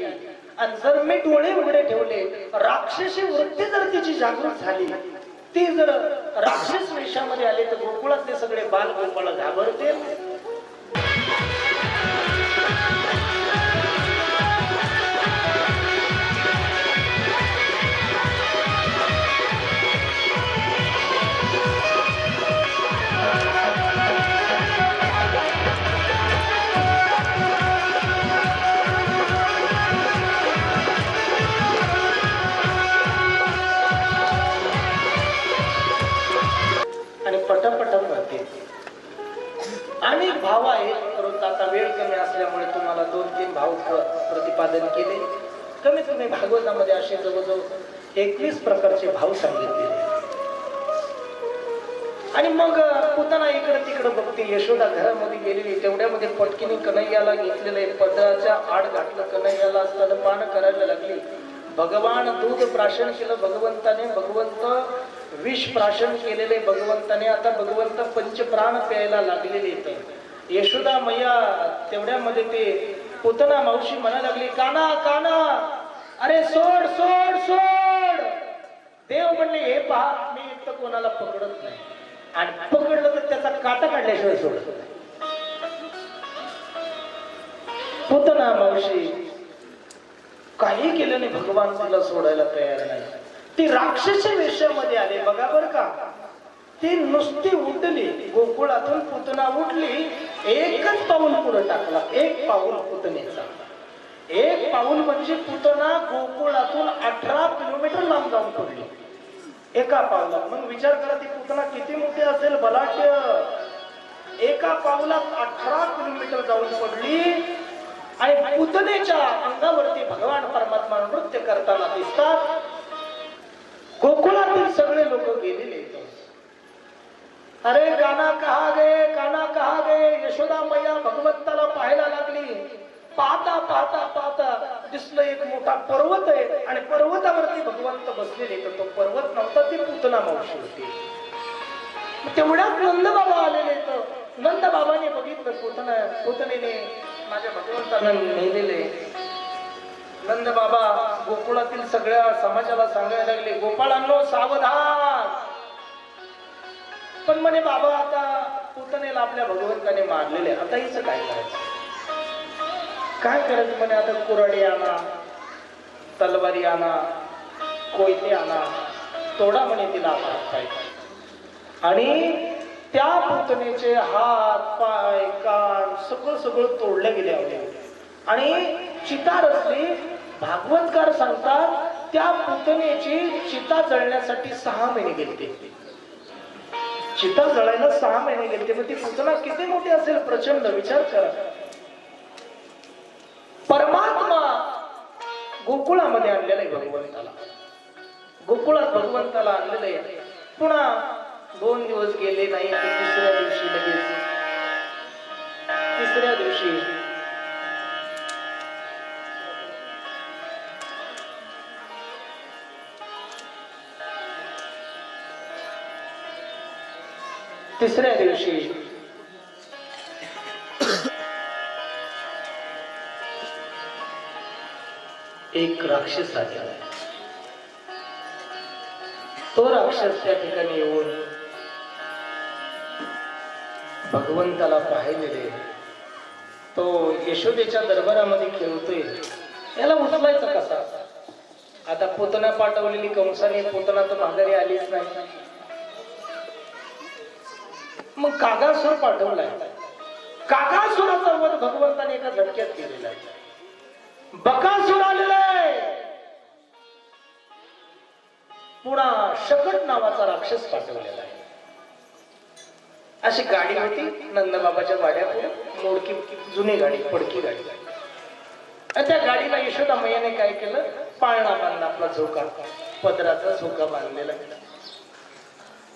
आली आणि जर मी डोळे उघडे ठेवले, राक्षसी वृत्ती जर तिची जागृत झाली, ती जर राक्षस वेशामध्ये आले तर गोकुळातले सगळे बाल गोपाळ घाबरते. पटापटा म्हणते. आणि भाव आहे, परंतु आता वेळ कमी असल्यामुळे तुम्हाला 2-3 भाव प्रतिपादन केले. कमीत कमी भागवतामध्ये असे जवळजवळ 21 प्रकारचे भाव सांगितलेले. आणि मग पुतना इकडे तिकडे बघते. यशोदा घरामध्ये गेलेली, तेवढ्यामध्ये पटकीने कन्हैयाला घेतलेले पदराच्या आड घातलं. कन्हैयाला असताना पान करायला लागली. भगवान दूध प्राशन केलं भगवंताने, भगवंत विष प्राशन केलेले भगवंताने. आता भगवंत पंचप्राण प्यायला लागलेले. तर यशोदा मैया तेवढ्यामध्ये ते पुतना मावशी म्हणायला लागली, काना काना, अरे सोड सोड सोड. देव म्हणले, हे पहा, मी इथं कोणाला पकडत नाही, आणि पकडलं तर त्याचा काटा काढल्याशिवाय सोडत नाही. पुतना मावशी काही केलं नाही, भगवान तिला सोडायला तयार नाही. ती राक्षसी वेशामध्ये आले. बघा बर का, ती नुसती उठली गोकुळातून. पुतना उठली, एकच पाऊल पुढे टाकला. एक पाऊल पुतनेचा, एक पाऊल म्हणजे पुतना गोकुळातून 18 किलोमीटर लांब जाऊन पडली एका पावलात. मग विचार करा, ती पुतना किती मोठी असेल बलाढ्य. एका पावलात 18 किलोमीटर जाऊन पडली. आणि पुतनेच्या अंगावरती भगवान परमात्मा नृत्य करताना दिसतात. गोकुळातील सगळे लोक गेलेले. अरे काना कहा गे, काना कहा गे. यशोदा मैया भगवंताला पाहायला लागली. पाहता पाहता पाहता दिसलं एक मोठा पर्वत आहे, आणि पर्वतावरती भगवंत बसलेले. तर तो पर्वत नव्हता, ती पुतना मावशी होती. तेवढ्यात नंद बाबा आलेले. तर नंद बाबाने बघितलं पुतनेने माझ्या भगवंताला नेलेले. नंद बाबा गोकुळातील सगळ्या समाजाला सांगायला लागले, गोपाळांनो सावधान. पण म्हणे बाबा, आता पुतनेला आपल्या भगवंताने मारलेले, आता हिचं काय करायचं, काय करायचं म्हणे. आता कुऱ्हाडी आणा, तलवारी आणा, कोयते आणा, तोडा म्हणे तिला हात पाय. आणि त्या पुतनेचे हात पाय कान सगळं सगळं तोडले गेले होते. आणि चिता रचली. भागवतकार सांगतात, त्या पुतनेची चिता जळण्यासाठी 6 महिने गेले. चिता जळायला 6 महिने गेले. मग ती पुतना किती मोठी असेल, प्रचंड. विचार करा. परमात्मा गोकुळामध्ये आणलेलं आहे भगवंताला. गोकुळात भगवंताला आणलेलं आहे. पुन्हा 2 दिवस गेले नाही, तिसऱ्या दिवशी लगेच, तिसऱ्या दिवशी एक राक्षस आलेला आहे. तो राक्षस त्या ठिकाणी येऊन भगवंताला पाहिलेले. तो यशोदेच्या दरबारामध्ये खेळतोय. याला उचलायचं कसा. आता पुतना पाठवलेली कंसाने, पुतना तर माघारी आलीच नाही. मग कागासुर पाठवलाय. कागासुराचा वध भगवंताने एका झटक्यात केलेला आहे. बकासुर आलेला आहे. पुन्हा शकट नावाचा राक्षस पाठवलेला आहे. अशी गाडी होती नंदबाबाच्या वाड्यापुढे, मोडकी जुनी गाडी, पडकी गाडी. आणि त्या गाडीला यशोदा मैयाने काय केलं, पाळणा बांधला. आपला झोका, पदराचा झोका बांधलेला.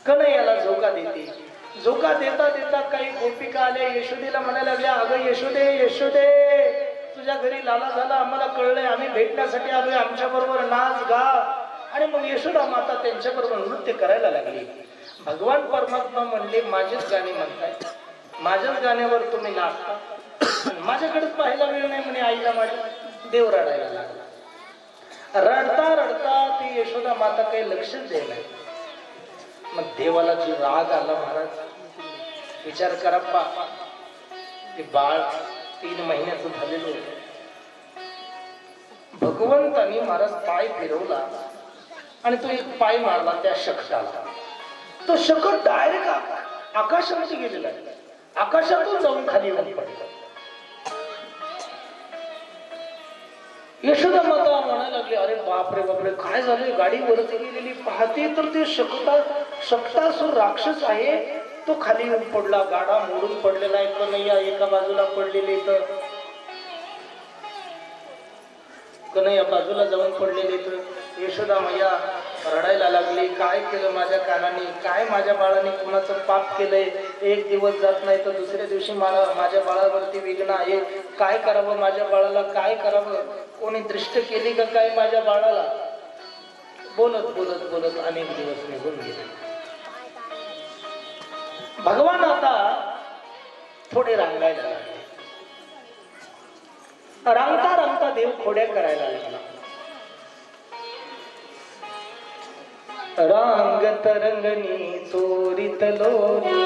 कन्हैयाला झोका देते. झोका देता देता काही गोपिका आल्या. यशोदेला म्हणायला लागल्या, अगं यशोदे, यशोदे, तुझ्या घरी लाला झाला, आम्हाला कळलंय, आम्ही भेटण्यासाठी आलोय, आमच्या बरोबर नाच गा. आणि मग यशोदा माता त्यांच्या बरोबर नृत्य करायला लागली. भगवान परमात्मा म्हणले, माझेच गाणे म्हणताय, माझ्याच गाण्यावर तुम्ही नाचता, माझ्याकडेच पाहायला वेळ नाही म्हणे आईला माझ्या. देव रडायला लागला. रडता रडता ती यशोदा माता काही लक्षच द्यायला. मग देवाला जी राग आला महाराज, विचार करा पा, ते बाळ 3 महिन्याचं झालेलं होतं. भगवंतानी महाराज पाय फिरवला आणि तो एक पाय मारला त्या शकटाला. तो शकट डायरेक्ट आकाशामध्ये गेलेला आहे, आकाशातून जाऊन खाली येऊन पडला. यशोदा माता म्हणायला लागली, अरे बापरे बापरे काय झाले, गाडी वरती गेलेली पाहते तर ते शकटासुर राक्षस आहे तो खाली येऊन पडला. गाडा मोडून पडलेला आहे, कन्हैया एका बाजूला पडलेले, तर कन्हैया बाजूला जाऊन पडलेले. तर यशोदा मैया रडायला लागली, काय केलं माझ्या कानाने, काय माझ्या बाळाने कुणाचं पाप केलंय, एक दिवस जात नाही तर दुसऱ्या दिवशी मला माझ्या बाळावरती विघ्न आहे, काय करावं माझ्या बाळाला, काय करावं, कोणी दृष्ट केली का काय माझ्या बाळाला. बोलत बोलत बोलत अनेक दिवस निघून गेले. भगवान आता थोडे रांगायला लागले. रांगता रांगता देव खोड्या करायला लागला. रांगत रंगनी चोरीत लोणी,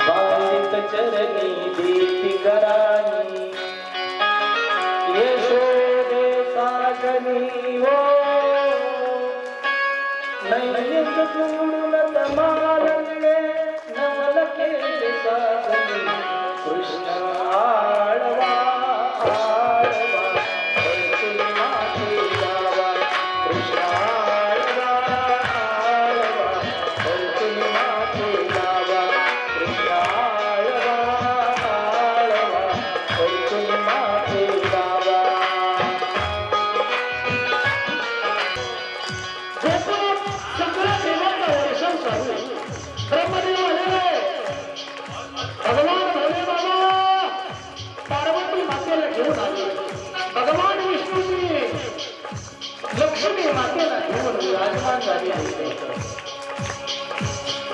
बांधित चरणी दीप्ती करानी, यशोदे साजनी वो नैनिक जोडून तमालने नवल केले साजनी. कृष्ण आळवा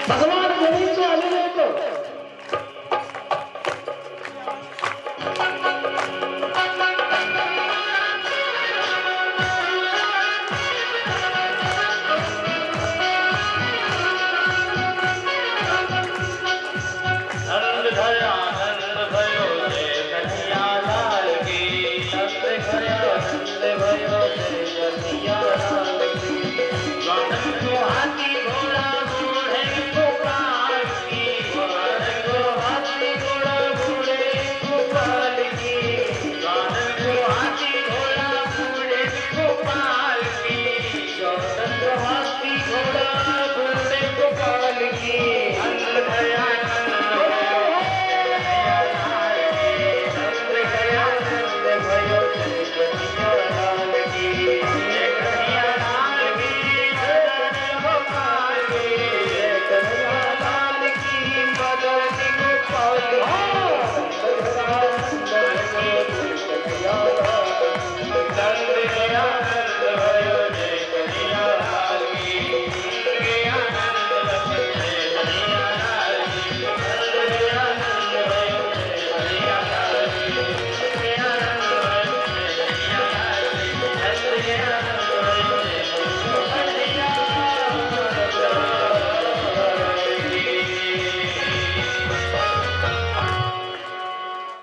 भगवान गणेश आलेले आहेत.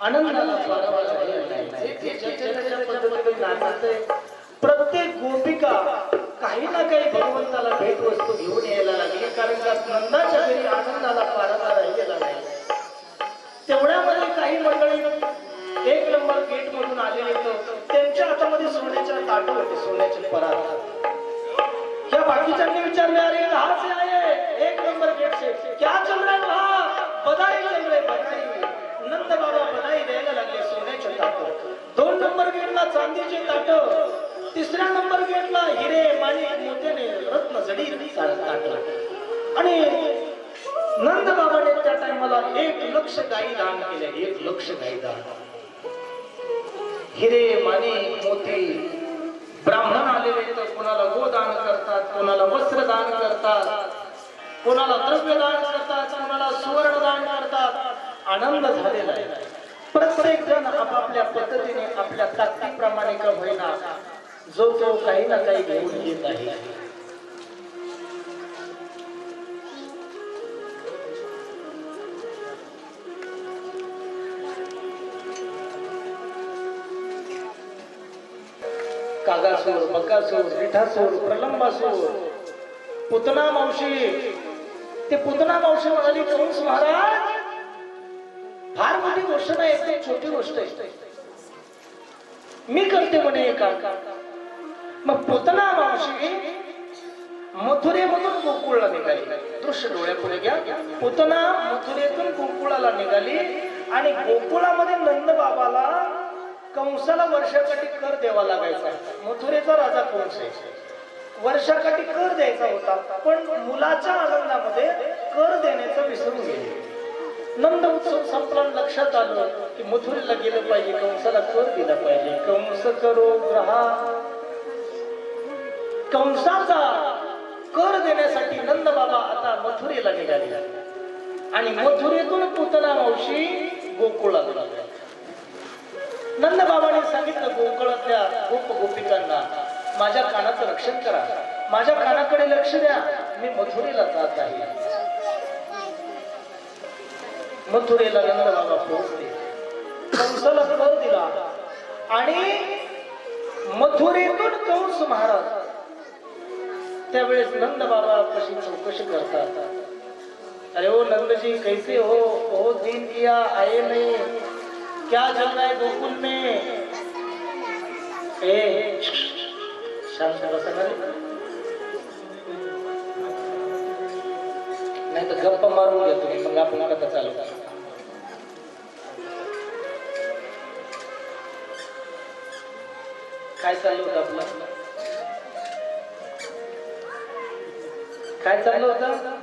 आनंदाला पारावार प्रत्येक गोपिका काही ना काही भगवंताला भेट वस्तू घेऊन यायला लागली, कारण का नंदाच्या घरी आनंदाला पारावार राहिलेला नाही. तेवढ्यामध्ये काही मंडळी 1 नंबर गेट मधून आलेले होते, त्यांच्या हातामध्ये सोन्याच्या ताटू होते, सोन्याचे परात. क्या बाकीच्यांनी विचारले, अरे कहां से आए? 1 नंबर गेट से. क्या चल रहा है वहां? बधाई चल रही, बधाई. नंद बाबा बधाई द्यायला लागले, सोन्याचे ताट. 2 नंबर गेटला चांदीचे ताट, 3ऱ्या नंबर गेटला हिरे माणिक मोत्याने रत्न जडीत ताट. आणि नंद बाबाने त्या टाइमला 1 लक्ष गायी दान केले. 1 लक्ष गायी दान, हिरे माणिक मोती. ब्राह्मण आलेले तर कोणाला गोदान करतात, कोणाला वस्त्र दान करतात. कोणाला द्रव्यदान करतात, कोणाला सुवर्णदान करतात. आनंद झालेला आहे. प्रत्येक जण आपापल्या पद्धतीने आपल्या ताकदीप्रमाणे का होईना जो तो काही ना काही घेऊन येत आहे. कागासूर, बकासूर, रिठासूर, प्रलंबासूर, पुतना मावशी. ते पुतना मावशी म्हणाली, कंस महाराज फार मोठी गोष्ट नाही, ते छोटी गोष्ट आहे, मी करते म्हणे हे काम. मग पुतना मावशी मथुरेमधून गोकुळला निघाली. दृश्य डोळ्यापुढे घ्या. पुतना मथुरेतून गोकुळाला निघाली आणि गोकुळामध्ये नंद बाबाला कंसाला वर्षाकाठी कर द्यावा लागायचा. मथुरेचा राजा कंस आहे. वर्षाकाठी कर द्यायचा होता, पण मुलाच्या आनंदामध्ये कर देण्याचं विसरून गेले. नंद उत्सव संपला, लक्षात आलं की मथुरेला गेलं पाहिजे, कंसाला कर दिला पाहिजे. कंस करो ग्रहा. कंसाचा कर देण्यासाठी नंद बाबा आता मथुरेला निघाले आणि मथुरेतून पुतना मावशी गोकुळाला लागल्या. नंद बाबाने सांगितलं गोकुळातल्या गोप गोपिकांना, माझ्या कानाचं रक्षण करा, माझ्या कानाकडे लक्ष द्या, मी मथुरेला जात आहे. मथुरेला नंद बाबा पोहोचले, कंसाला कर दिला आणि मथुरेतून कंस महाराज त्यावेळेस नंद बाबा कशी चौकशी करतात. अरे ओ नंद जी कैसे हो, बहुत दिन किया आए नहीं, क्या चल रहा है गोकुल में? ए शांत बसा ना, नाही तर गप्पा मारून घ्या तुम्ही, मग आपण कथा चालू करा. काय चाललं होतं आपलं? काय चाललं होतं?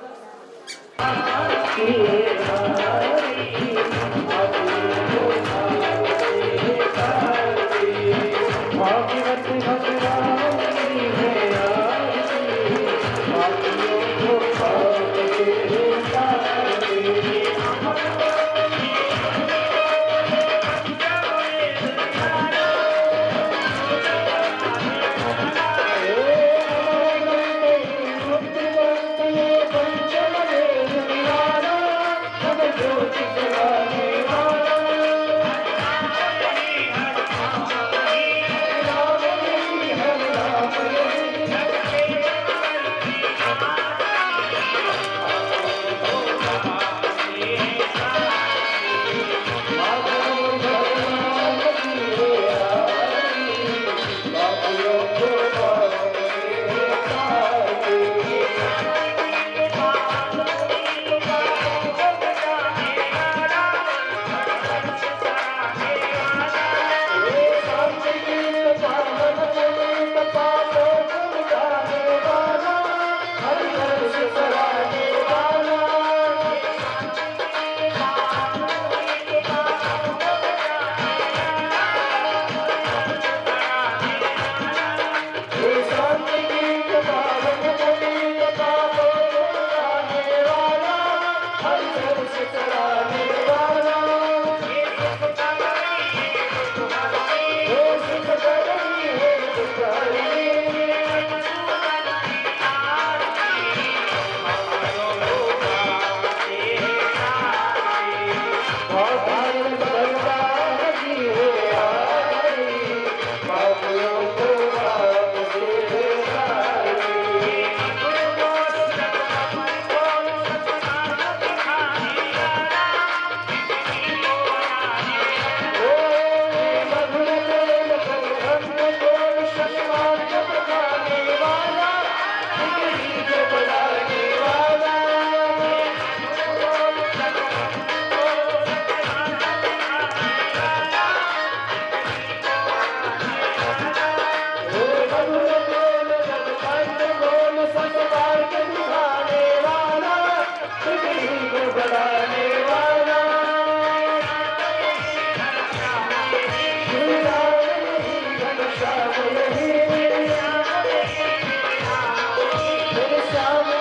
Shama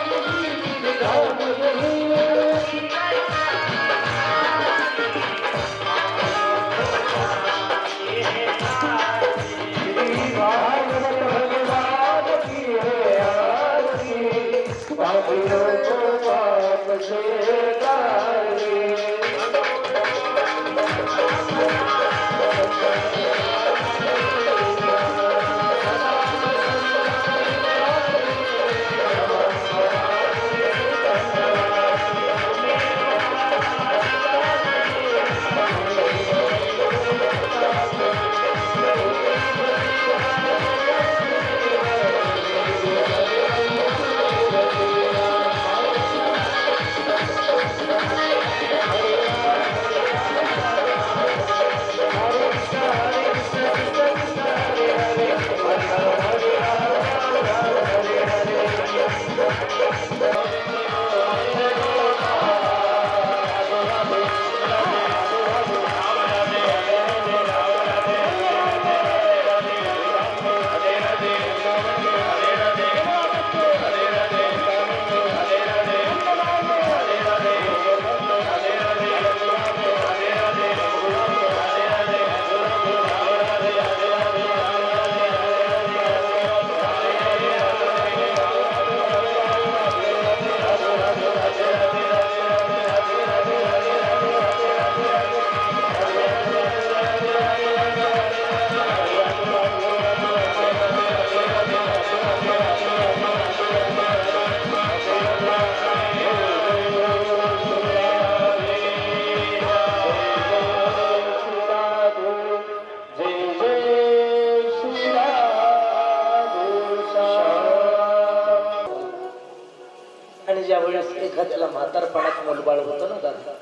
आणि ज्या वेळेस एखाद्याला म्हातारपणात मुलबाळ होतं ना दादा,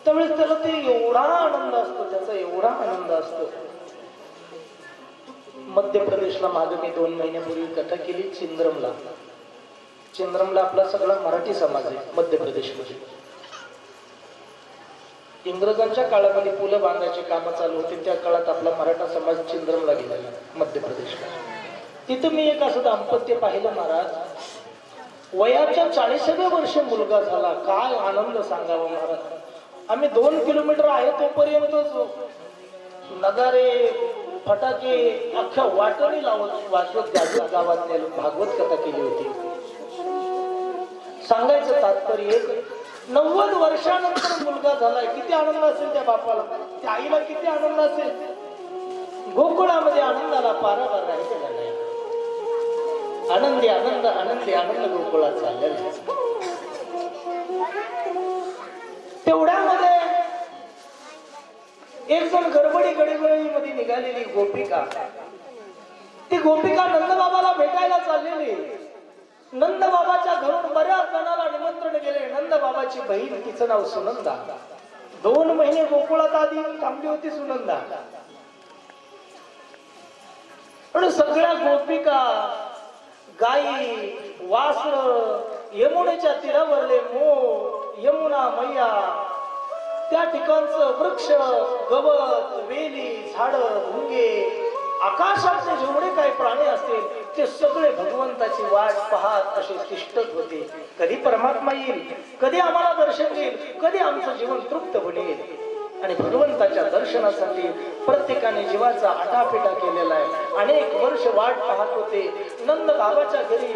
त्यावेळेस त्याला ते एवढा आनंद असतो, त्याचा एवढा आनंद असतो. मध्य प्रदेशला मागे मी 2 महिन्यापूर्वी कथा केली. चिंद्रमला आपला सगळा मराठी समाज आहे मध्य प्रदेशमध्ये. इंग्रजांच्या काळामध्ये पुलं बांधायची कामं चालू होती, त्या काळात आपला मराठा समाज चिंद्रमला गेलेला मध्य प्रदेशला. तिथं मी एक असं दाम्पत्य पाहिलं महाराज. वयाच्या 40व्या वर्षी मुलगा झाला. काय आनंद सांगावा महाराज. आम्ही 2 किलोमीटर आहे तोपर्यंत नगारे फटाके अख्ख्या वाटणी वाजवत गाजत गावात नेलं. भागवत कथा केली होती. सांगायचं तात्पर्य 90 वर्षानंतर मुलगा झालाय. किती आनंद असेल त्या बापाला, त्या आईला किती आनंद असेल. गोकुळामध्ये आनंदाला पारावार राहिलेला नाही. आनंदी आनंद आनंदी आनंद गोकुळात चाललेला. तेवढ्यामध्ये एक जण गडबडीमध्ये निघालेली गोपिका. ती गोपिका नंदबाबाला भेटायला चाललेली. नंदबाबाच्या घरून बऱ्याच जणांना निमंत्रण गेले. नंदबाबाची बहीण, तिचं नाव सुनंदा. 2 महिने गोकुळात आधी थांबली होती सुनंदा. पण सगळ्या गोपिका, गाई, वासर, यमुनेच्या तीरावरले मोर, यमुना मैया, त्या ठिकाणचं वृक्ष, गवत, वेली, झाड, भुंगे, आकाशातले जेवढे काही प्राणी असतील ते सगळे भगवंताची वाट पाहत असे तिष्ठत होते. कधी परमात्मा येईल, कधी आम्हाला दर्शन देईल, कधी आमचं जीवन तृप्त बनेल. आणि भगवंताच्या दर्शनासाठी प्रत्येकाने जीवाचा आटापिटा केलेला आहे. अनेक वर्ष वाट पाहत होते. नंद बाबाच्या घरी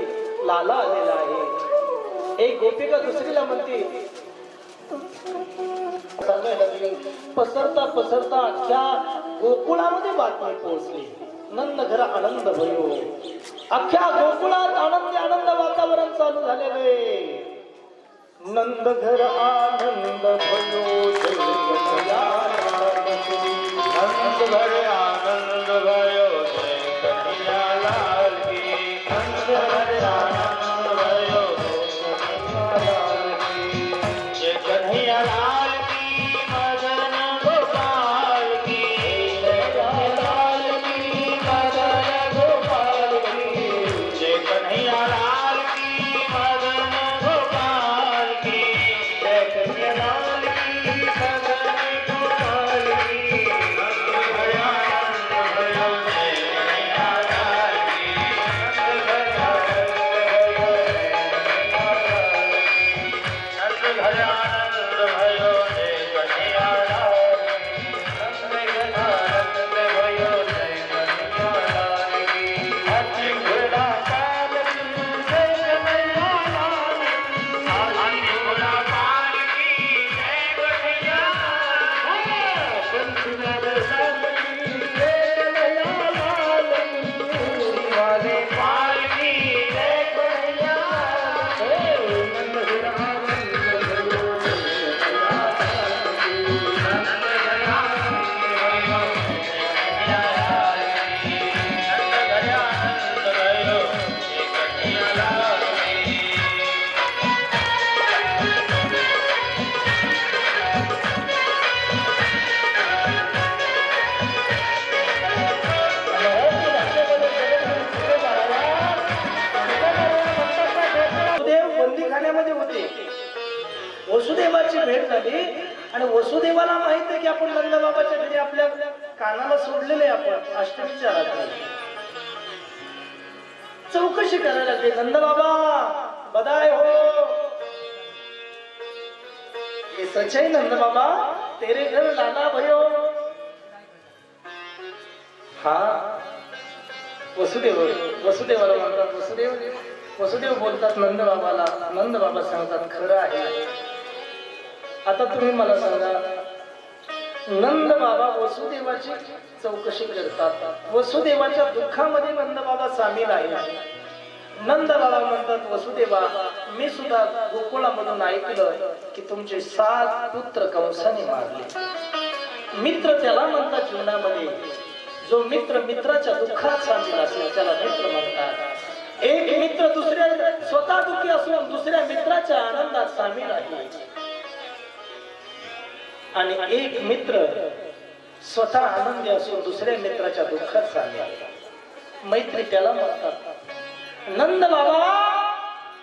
लाला आलेला आहे. एक गोपिका दुसरीला म्हणते, पसरता पसरता अख्ख्या गोकुळामध्ये बातमी पोहोचली. नंद घर आनंद भयो. अख्ख्या गोकुळात आनंदी आनंद वातावरण चालू झालेले. नंद घर आनंद भयो. नंद घर आनंद भयो. लाल की नंद घर आनंद भयो. जय कन्हैया लाल की, मदन गोपाल की. जय लाल की, मदन गोपाल की. जय कन्हैया लाल की, मदन गोपाल की. जय कन्हैया लाल की, मदन गोपाल की. नंद घर वसुदेवाची भेट झाली आणि वसुदेवाला माहित आहे की आपण नंदबाबाच्या घरी आपल्या कानाला सोडलेले आपण अष्टमीच्या रात्री चौकशी करायला लागली. नंदबाबा बधाई हो, ये सच है नंदबाबा, तेरे घर लाला भयो. हा वसुदेवाला म्हणतात. वसुदेव बोलतात नंदबाबाला. नंदबाबा सांगतात खरं आहे. आता तुम्ही मला सांगा, नंदबाबा वसुदेवाची चौकशी करतात. वसुदेवाच्या दुःखामध्ये नंदबाबा सामील आहे. नंदबाबा म्हणतात वसुदेवा, मी सुद्धा गोकुळामधून ऐकलं की तुमचे 7 पुत्र कंसाने मारले. मित्र त्याला म्हणतात जीवनामध्ये, जो मित्र मित्राच्या दुःखात सामील असेल त्याला मित्र म्हणतात. एक मित्र दुसऱ्या स्वतः दुःखी असून दुसऱ्या मित्राच्या आनंदात सामील आहे आणि एक मित्र स्वतः आनंदी असून दुसऱ्या मित्राच्या दुःखात सामील आहे. मैत्री त्याला म्हणतात. नंद बाबा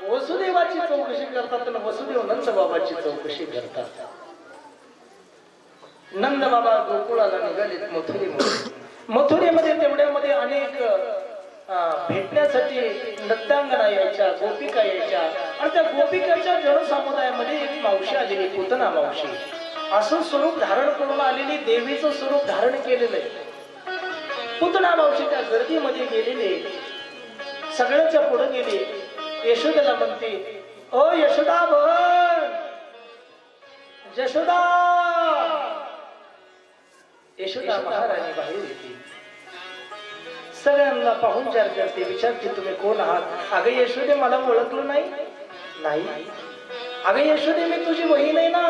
वसुदेवाची चौकशी करतात आणि वसुदेव नंद बाबाची चौकशी करतात. नंद बाबा गोकुळाला निघालेत मथुरेमध्ये तेवढ्यामध्ये अनेक भेटण्यासाठी नृत्यांगना यायच्या, गोपिका यायच्या आणि त्या गोपिकाच्या जनसमुदायामध्ये एक मावशी आलेली, पूतना मावशी. असं स्वरूप धारण करून आलेली, देवीचं स्वरूप धारण केलेलं आहे. पूतना मावशी त्या गर्दीमध्ये गेलेली, सगळ्यांच्या पुढे गेली. यशोदेला म्हणते, ओ यशोदा बहन, यशोदा. यशोदा महाराणी बाहेर येते, सगळ्यांना पाहुणचार करते, विचारते तुम्ही कोण आहात. अगं यशोदे, मला ओळखलं नाही. नाही अगं यशोदे, मी तुझी बहीण आहे ना.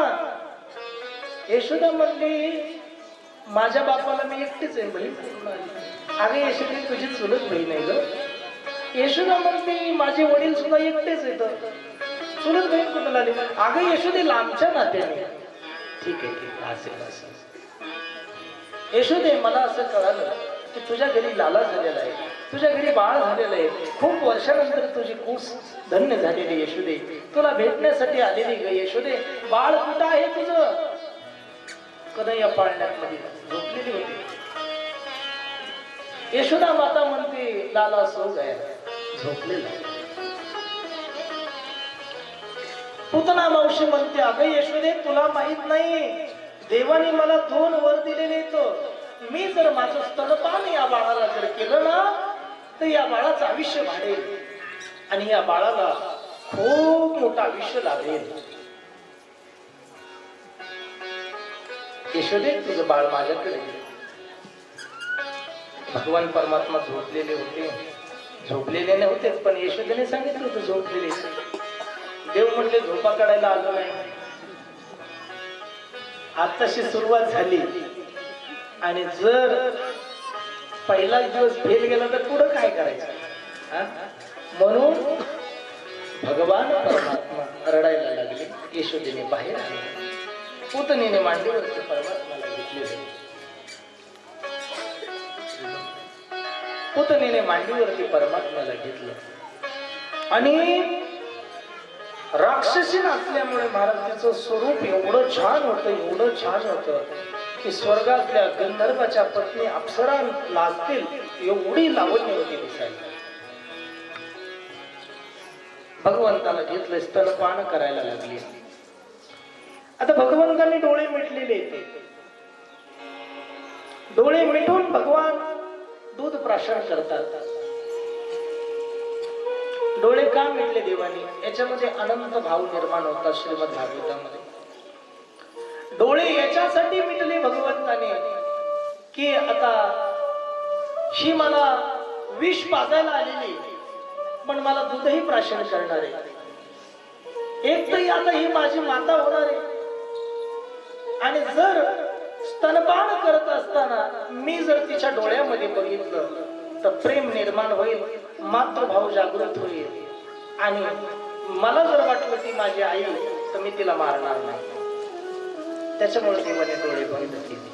यशोदा म्हणली, माझ्या बापाला मी एकटीच आहे, बहीण कुठून आली. अगं यशोदे, तुझी चुलत बहीण आहे ग. यशोदा म्हणते, माझे वडील सुद्धा एकटेच आहेत, चुलत बहीण कुठून आली. अगं यशोदे, लांबच्या नात्याने. ठीक आहे असेल. यशोदे, मला असं कळालं की तुझ्या घरी लाला झालेला आहे, तुझ्या घरी बाळ झालेलं आहे. खूप वर्षानंतर तुझी कूस धन्य झालेली यशोदे, तुला भेटण्यासाठी आलेली ग यशोदे. बाळ कुठं आहे तुझं? कन्हैया पाळण्यात मध्ये झोपलेली होती. यशोदा माता म्हणते, लाला सो गया, झोपलेला. पूतना मावशी म्हणते, अगं यशोदे, तुला माहित नाही, देवाने मला 2 वर दिलेले आहेत. मी जर माझं स्तनपान या बाळाला जर केलं ना, तर या बाळाचं आयुष्य वाढेल आणि या बाळाला खूप मोठं आयुष्य लाभेल. यशोदे, तुझं बाळ माझ्याकडे. भगवान परमात्मा झोपलेले होते, झोपलेले नव्हते, पण यशोदेने सांगितलं होतं झोपलेले. देव म्हणले, झोपा काढायला आलो नाही. आताशी सुरुवात झाली आणि जर पहिला दिवस फेल गेला तर पुढं काय करायचं. म्हणून भगवान परमात्मा रडायला लागले. यशोदेने बाहेर आले, पूतनेने मांडीवरती परमात्माला घेतले. पूतनेने मांडीवरती परमात्म्याला घेतलं आणि राक्षसी असल्यामुळे महाराजांचं स्वरूप एवढं छान होतं की स्वर्गातल्या गंधर्वाच्या पत्नी अप्सरा लाजतील एवढी लावण्य होती दिसायला. भगवंताला घेतलं, स्तनपान करायला लागली. आता भगवंतांनी डोळे मिटलेले, डोळे मिटून भगवान दूध प्राशन करतात. डोळे का मिटले देवानी? याच्यामध्ये अनंत भाव निर्माण होतात. श्रीमद भागवतामध्ये डोळे याच्यासाठी मिटले भगवंताने की आता ही मला विष पाजायला आलेली, पण मला दूधही प्राशन करणार आहे. एक तरी आता ही माझी माता होणार आहे आणि जर स्तनपान करत असताना मी जर तिच्या डोळ्यामध्ये बघितलं तर प्रेम निर्माण होईल, मातृभाव जागृत होईल आणि मला जर वाटलं ती माझी आई तर मी तिला मारणार नाही. त्याच्यामुळे देवाने डोळे बंद केले.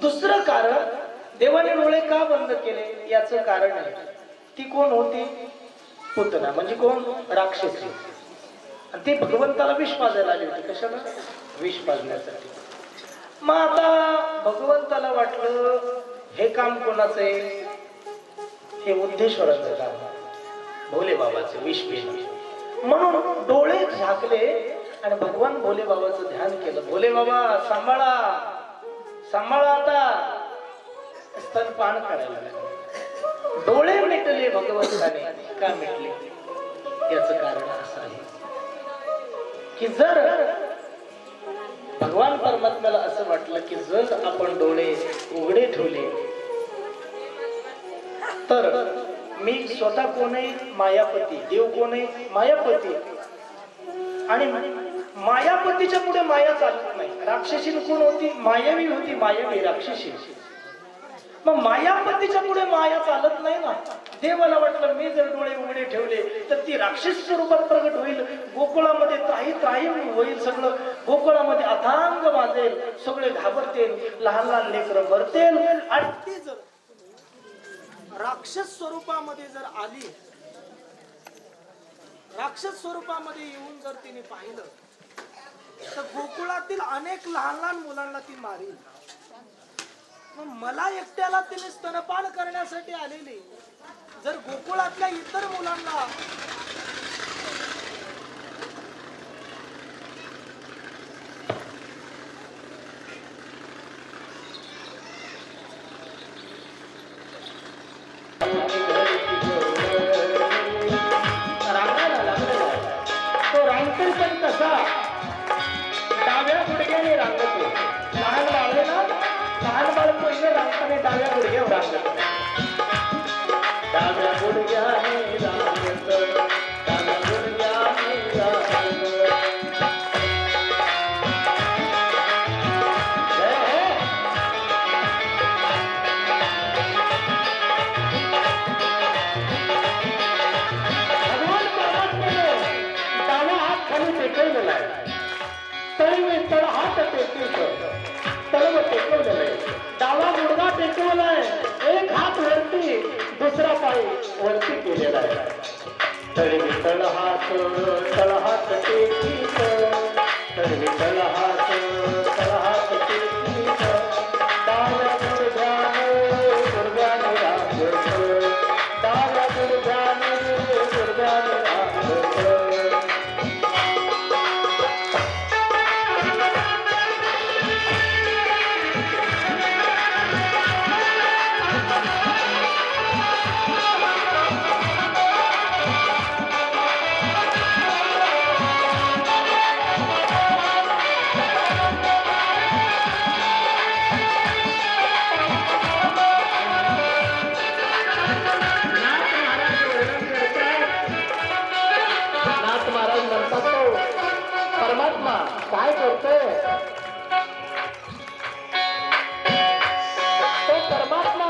दुसरं कारण देवाने डोळे का बंद केले याचं कारण आहे. ती कोण होती? पूतना. म्हणजे कोण? राक्षसी. आणि ते भगवंताला विष पाजायला आले होते. कशाला? विष पाजण्यासाठी. मग आता भगवंताला वाटलं हे काम कोणाचं आहे? हे उद्धेश्वराचं काम, भोले बाबाचं विष पिणं. म्हणून डोळे झाकले आणि भगवान भोले बाबाचं ध्यान केलं. भोले बाबा सांभाळा सांभाळा. आता स्तनपान करायला लागले. डोळे मिटले भगवंताने. का मिटले? याचं कारण असं आहे की जर भगवान परमात्म्याला असं वाटलं की जर आपण डोळे उघडे ठेवले तर मी स्वतः कोण आहे? मायापती. देव कोण आहे? मायापती. आणि मायापतीच्या पुढे माया चालत नाही. राक्षसी कोण होती? मायावी होती. मायावी राक्षसी. मग मायापतीच्या पुढे माया चालत नाही ना. देवाला वाटलं मी जर डोळे उघडे ठेवले तर ती राक्षस स्वरूपात प्रगट होईल. गोकुळामध्ये त्राही त्राही होईल. सगळं गोकुळामध्ये अथांग वाजेल. सगळे घाबरतील. लहान लहान लेकरं भरतील. आणि ती जर राक्षस स्वरूपामध्ये जर आली, राक्षस स्वरूपामध्ये येऊन जर तिने पाहिलं तर गोकुळातील अनेक लहान लहान मुलांना ती मारेल. मग मला एकट्याला तिने स्तनपान करण्यासाठी आलेली, जर गोकुळातल्या इतर मुलांना रांगायला लागलेला तो रांगतो पण कसा? डाव्या गुडघ्याने रांगतो. लहान बाळ ना, लहान बाळ पहिले रांगताना डाव्या गुडघ्यावर रांगत. डाव्या गुडघ्याने रांगत, डाव्या गुडघ्याने रांगत. भगवान परमात्म्याने डावा हात खाली टेकवलेला आहे. तळ हात तळव टेकवलेलं आहे. डावा गुडघा टेकवलाय. एक हात वरती, दुसरा पाय वरती केलेला आहे. तळवी तळ हात टेकीत, तळवी तळ हात टेकीत. डाव्या गुडघ्याने गुडघ्याने रांगत, डाव्या गुडघ्याने गुडघ्याने रांगत. परमात्मा काय करतोय? तो परमात्मा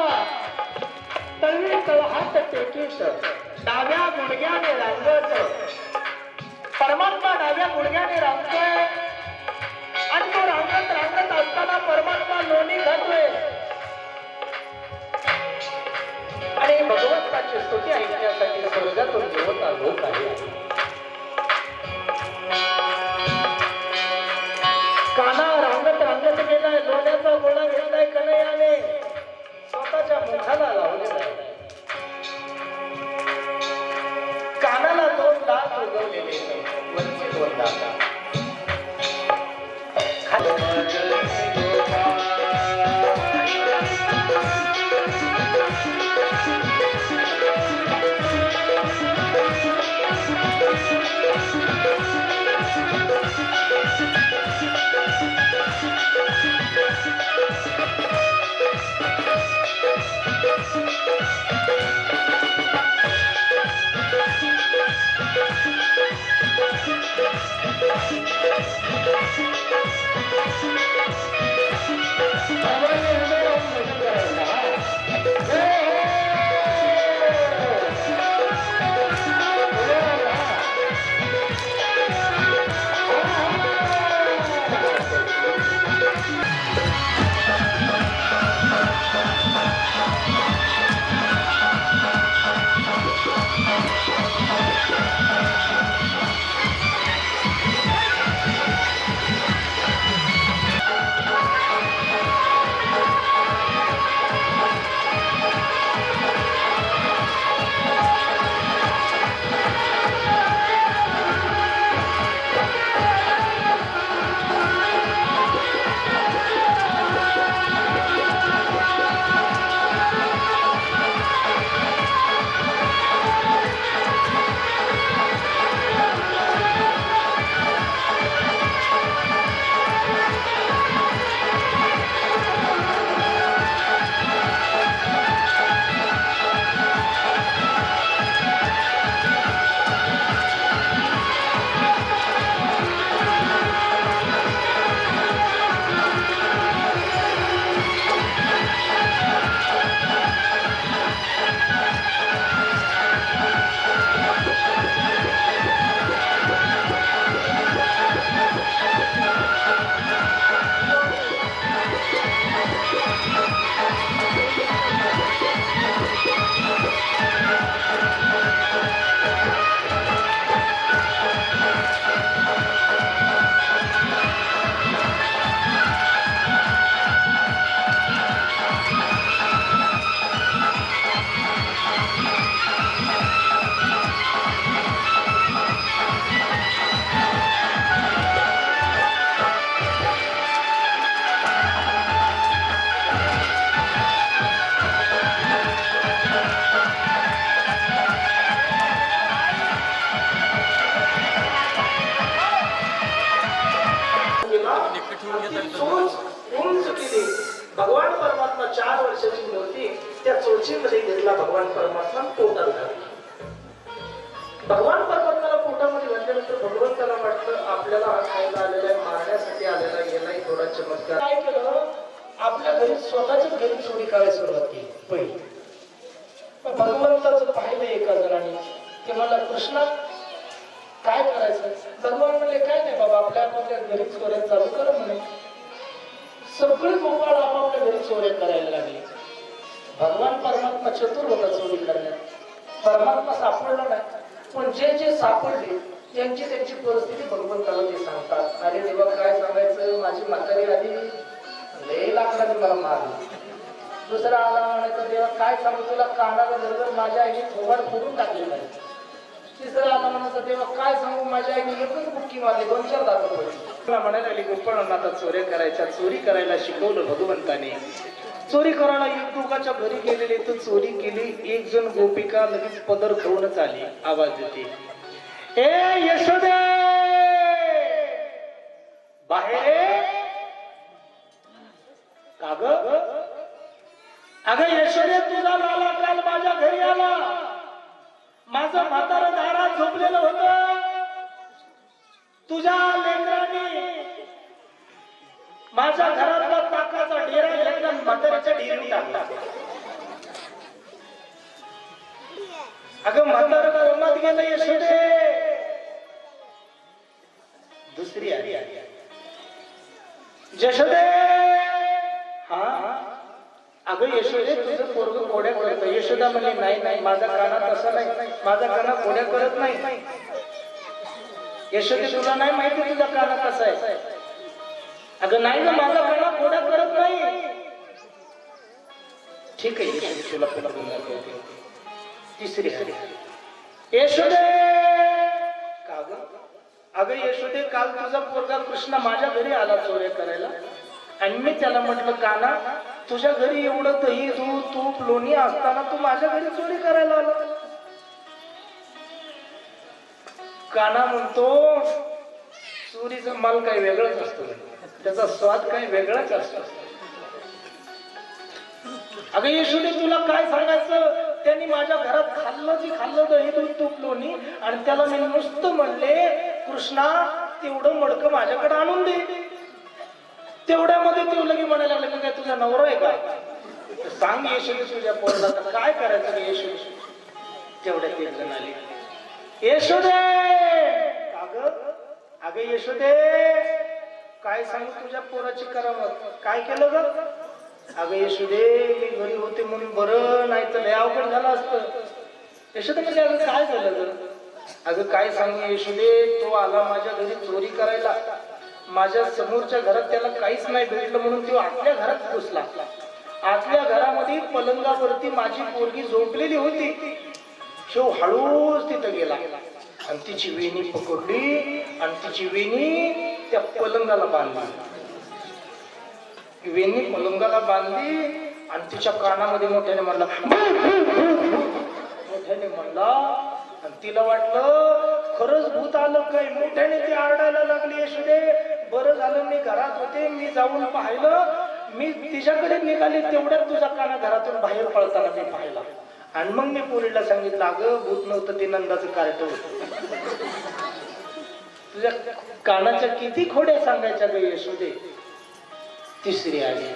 तळवी तळ हात टेकीत, डाव्या गुडघ्याने रांगत. परमात्मा डाव्या गुडघ्याने रांगतोय आणि तो रांगत रांगत असताना परमात्मा लोणी घालतोय आणि भगवंताची स्तुती ऐकण्यासाठी स्वर्गातून देवता लोक आहे. काना रांगत रांगत गेलाय. लोण्याचा गोळा घेतलाय कन्हैयाने, स्वतःच्या मुखाला लावलेला आहे. कानाला 2 दात उगवलेले, वरचे 2 दात. उंचीमध्ये घेतला भगवान परमात्मा पोटात घातला. भगवान परमात्म्याला पोटामध्ये घातल्यानंतर भगवंताला वाटलं आपल्याला हा खायला आलेला आहे, मारण्यासाठी आलेला गेलाय, थोडा चमत्कार. काय केलं, आपल्या घरी स्वतःच्याच घरी चोरी करायला सुरुवात केली पहिली. भगवंताचं पाहिलं एका जणाने, ते मला कृष्णा काय करायचं. भगवान म्हणले काय नाही बाबा, आपल्या घरी चोऱ्या चालू करा म्हणे. सगळे गोपाळ आपापल्या घरी चोऱ्या करायला लागले. भगवान परमात्मा चतुर होता चोरी करण्यात. परमात्मा सापडला नाही, पण जे जे सापडले त्यांची त्यांची परिस्थिती भगवंताला ते सांगतात. अरे देवा काय सांगायचं, माझी म्हातारी आली लय लाकडाने मला मारली. दुसरा आला म्हणायचं देवा काय सांगू तुला, कानाला बरोबर माझ्या आईने थोबाड फोडून टाकले नाही. तिसरा आला म्हणायचं देवा काय सांगू, माझ्या आईने एकच बुक्की मारली, 2-4 दात पडली. म्हणायला लागली गोपाळांना आता चोऱ्या करायच्या, चोरी करायला शिकवलं भगवंताने. चोरी करायला एक दोघाच्या घरी गेलेले तर चोरी केली. एक जण गोपिका लगेच पदर घेऊनच आली, आवाज देते ए यशोदे बाहेर. का ग अगं यशोदे, तुझा लाला काल माझ्या घरी आला. माझं म्हातारं दारात झोपलेलं होतं. तुझ्या लेकराने माझ्या घरातला ताकाचा डेरा घेतला, म्हाताऱ्याच्या डेरी टाकला. अगं म्हातारं कोमात गेलं यशोदे. दुसरी आली यशोदे. हा अगं यशोदे, तुझं पोरगं कोड्या करत. यशोदा म्हणली नाही नाही, माझा काना तसा नाही, माझा काना कोड्या करत नाही. यशोदे तुला नाही माहिती तुझा काना कसा आहे. अगं नाही ना, माझा काना कोड्या करत नाही. ठीक आहे यशोदे, तुला पुन्हा तिसरी यशोदे. का ग अगं यशोदे, काल तुझा पोरगा कृष्ण माझ्या घरी आला चोऱ्या करायला, आणि मी त्याला म्हटलं काना तुझ्या घरी एवढं दही दूध तूप लोणी असताना तू माझ्या घरी चोरी करायला आला. काना म्हणतो चोरीचा माल काही वेगळाच असतो, त्याचा स्वाद काही वेगळाच असतो. अगं यशोदे तुला काय सांगायचं, त्यांनी माझ्या घरात खाल्लं जे खाल्लं दही दूध तूप लोणी, आणि त्याला मी नुसतं म्हणले कृष्णा तेवढं मडकं माझ्याकडे आणून दे. तेवढ्यामध्ये तू लगे म्हणायला लागले काय तुझा नवरा आहे का, सांग यशोदे तुझ्या पोराला तर काय करायचं रे यशोदे. तेवढ्यात एक जण आली यशोदे. अगं यशोदे काय सांगू तुझ्या पोराची करामत, काय केलं ग. अगं यशोदे मी घरी होते म्हणून बरं, नाही तर लय अवघड झालं असतं. यशोदे म्हणजे अगं काय झालं ग. अगं काय सांगू यशोदे, तो आला माझ्या घरी चोरी करायला. माझ्या समोरच्या घरात त्याला काहीच नाही भेटलं म्हणून तो आतल्या घरात घुसला. आतल्या घरामध्ये पलंगावरती माझी पोरगी झोपलेली होती. तो हळूच तिथं गेला आणि तिची वेणी पकडली आणि तिची वेणी त्या पलंगाला बांधली. वेणी पलंगाला बांधली आणि तिच्या कानामध्ये मोठ्याने म्हणला, मोठ्याने म्हणला. आणि तिला वाटलं खरंच भूत आलं काय, मोठ्याने ती आरडायला लागली. यशोदे बरं झालं मी घरात होते, मी जाऊन पाहिलं. मी तिच्याकडे निघाली तेवढ्यात तुझा काना घरातून बाहेर पळताना मी पाहिला. आणि मग मी पोरीला सांगितलं अगं भूत नव्हतं ते नंदाचं कार्ट होतं. तुझ्या कानाच्या किती खोड्या सांगायच्या ग यशोदे. तिसरी आली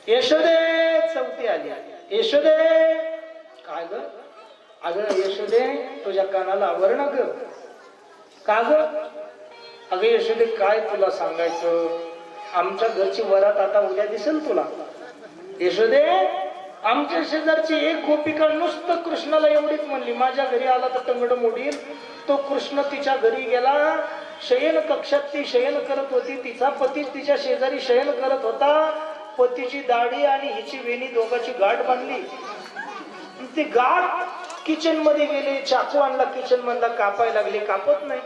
यशोदे. चौथी आली यशोदे. काय ग अगं यशोदे तुझ्या कानाला आवरण ग. का ग अगं यशोदे काय तुला सांगायचं, आमच्या घरची वरात आता उद्या दिसेल तुला. यशोदे आमच्या शेजारची एक गोपिका नुसतं कृष्णाला एवढीच म्हणली, माझ्या घरी आला तर तंगड मोडील. तो कृष्ण तिच्या घरी गेला. शयन कक्षात ती शयन करत होती. तिचा पती तिच्या शेजारी शयन करत होता. पतीची दाढी आणि हिची वेणी दोघांची गाठ बांधली. ती गाठ किचन मध्ये गेले, चाकू आणला किचन मधला, कापायला लागले, कापत नाही.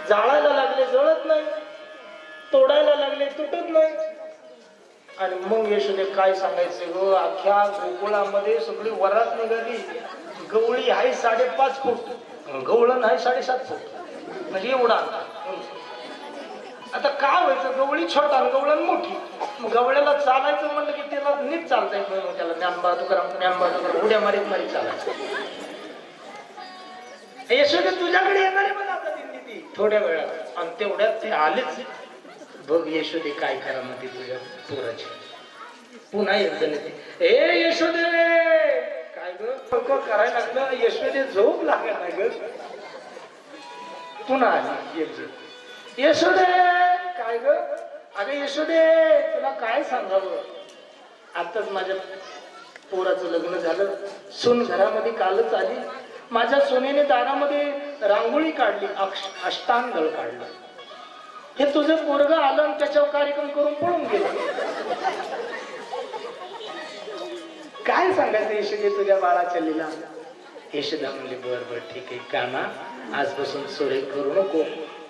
जाळायला लागले, जळत नाही. तोडायला लागले, तुटत नाही. आणि मग यशोदे काय सांगायचं ग, अख्ख्या गोकुळामध्ये सगळी वरात निघाली. गवळी आहे 5.5 फूट, गवळण आहे 7.5 फूट, म्हणजे एवढा. आता काय व्हायचं, गवळी छोटा आणि गवळण मोठी. मग गवळ्याला चालायचं म्हणलं की त्याला नीट चालता येत नाही, त्याला ज्ञानबा तुकाराम उड्या मारीत मारीत चालायचं. यशोदे तुझ्याकडे येणारे मला आता दिंडी ती थोड्या वेळात, आणि तेवढ्यात ते आलेच. बघ यशोदे काय करा म्हणते तुझ्या पोराची. पुन्हा एक जण येते, ए यशोदे काय ग करायला लागलं. यशोदे झोप लागला नाही ग. पुन्हा आली एक जण, यशोदे काय ग. अगं यशोदे तुला काय सांगावं, आताच माझ्या पोराचं लग्न झालं. सून घरामध्ये कालच आली. माझ्या सोनेने दारामध्ये रांगोळी काढली, अष्टांगळ काढलं. हे तुझं पोरग आलं आणि त्याच्यावर कार्यक्रम करून पळून गेलं. काय सांगायचं यशोदे तुझ्या बाळाच्या लीला. यशोदा म्हणली बर बर ठीक आहे काना, आजपासून चोऱ्या करू नको,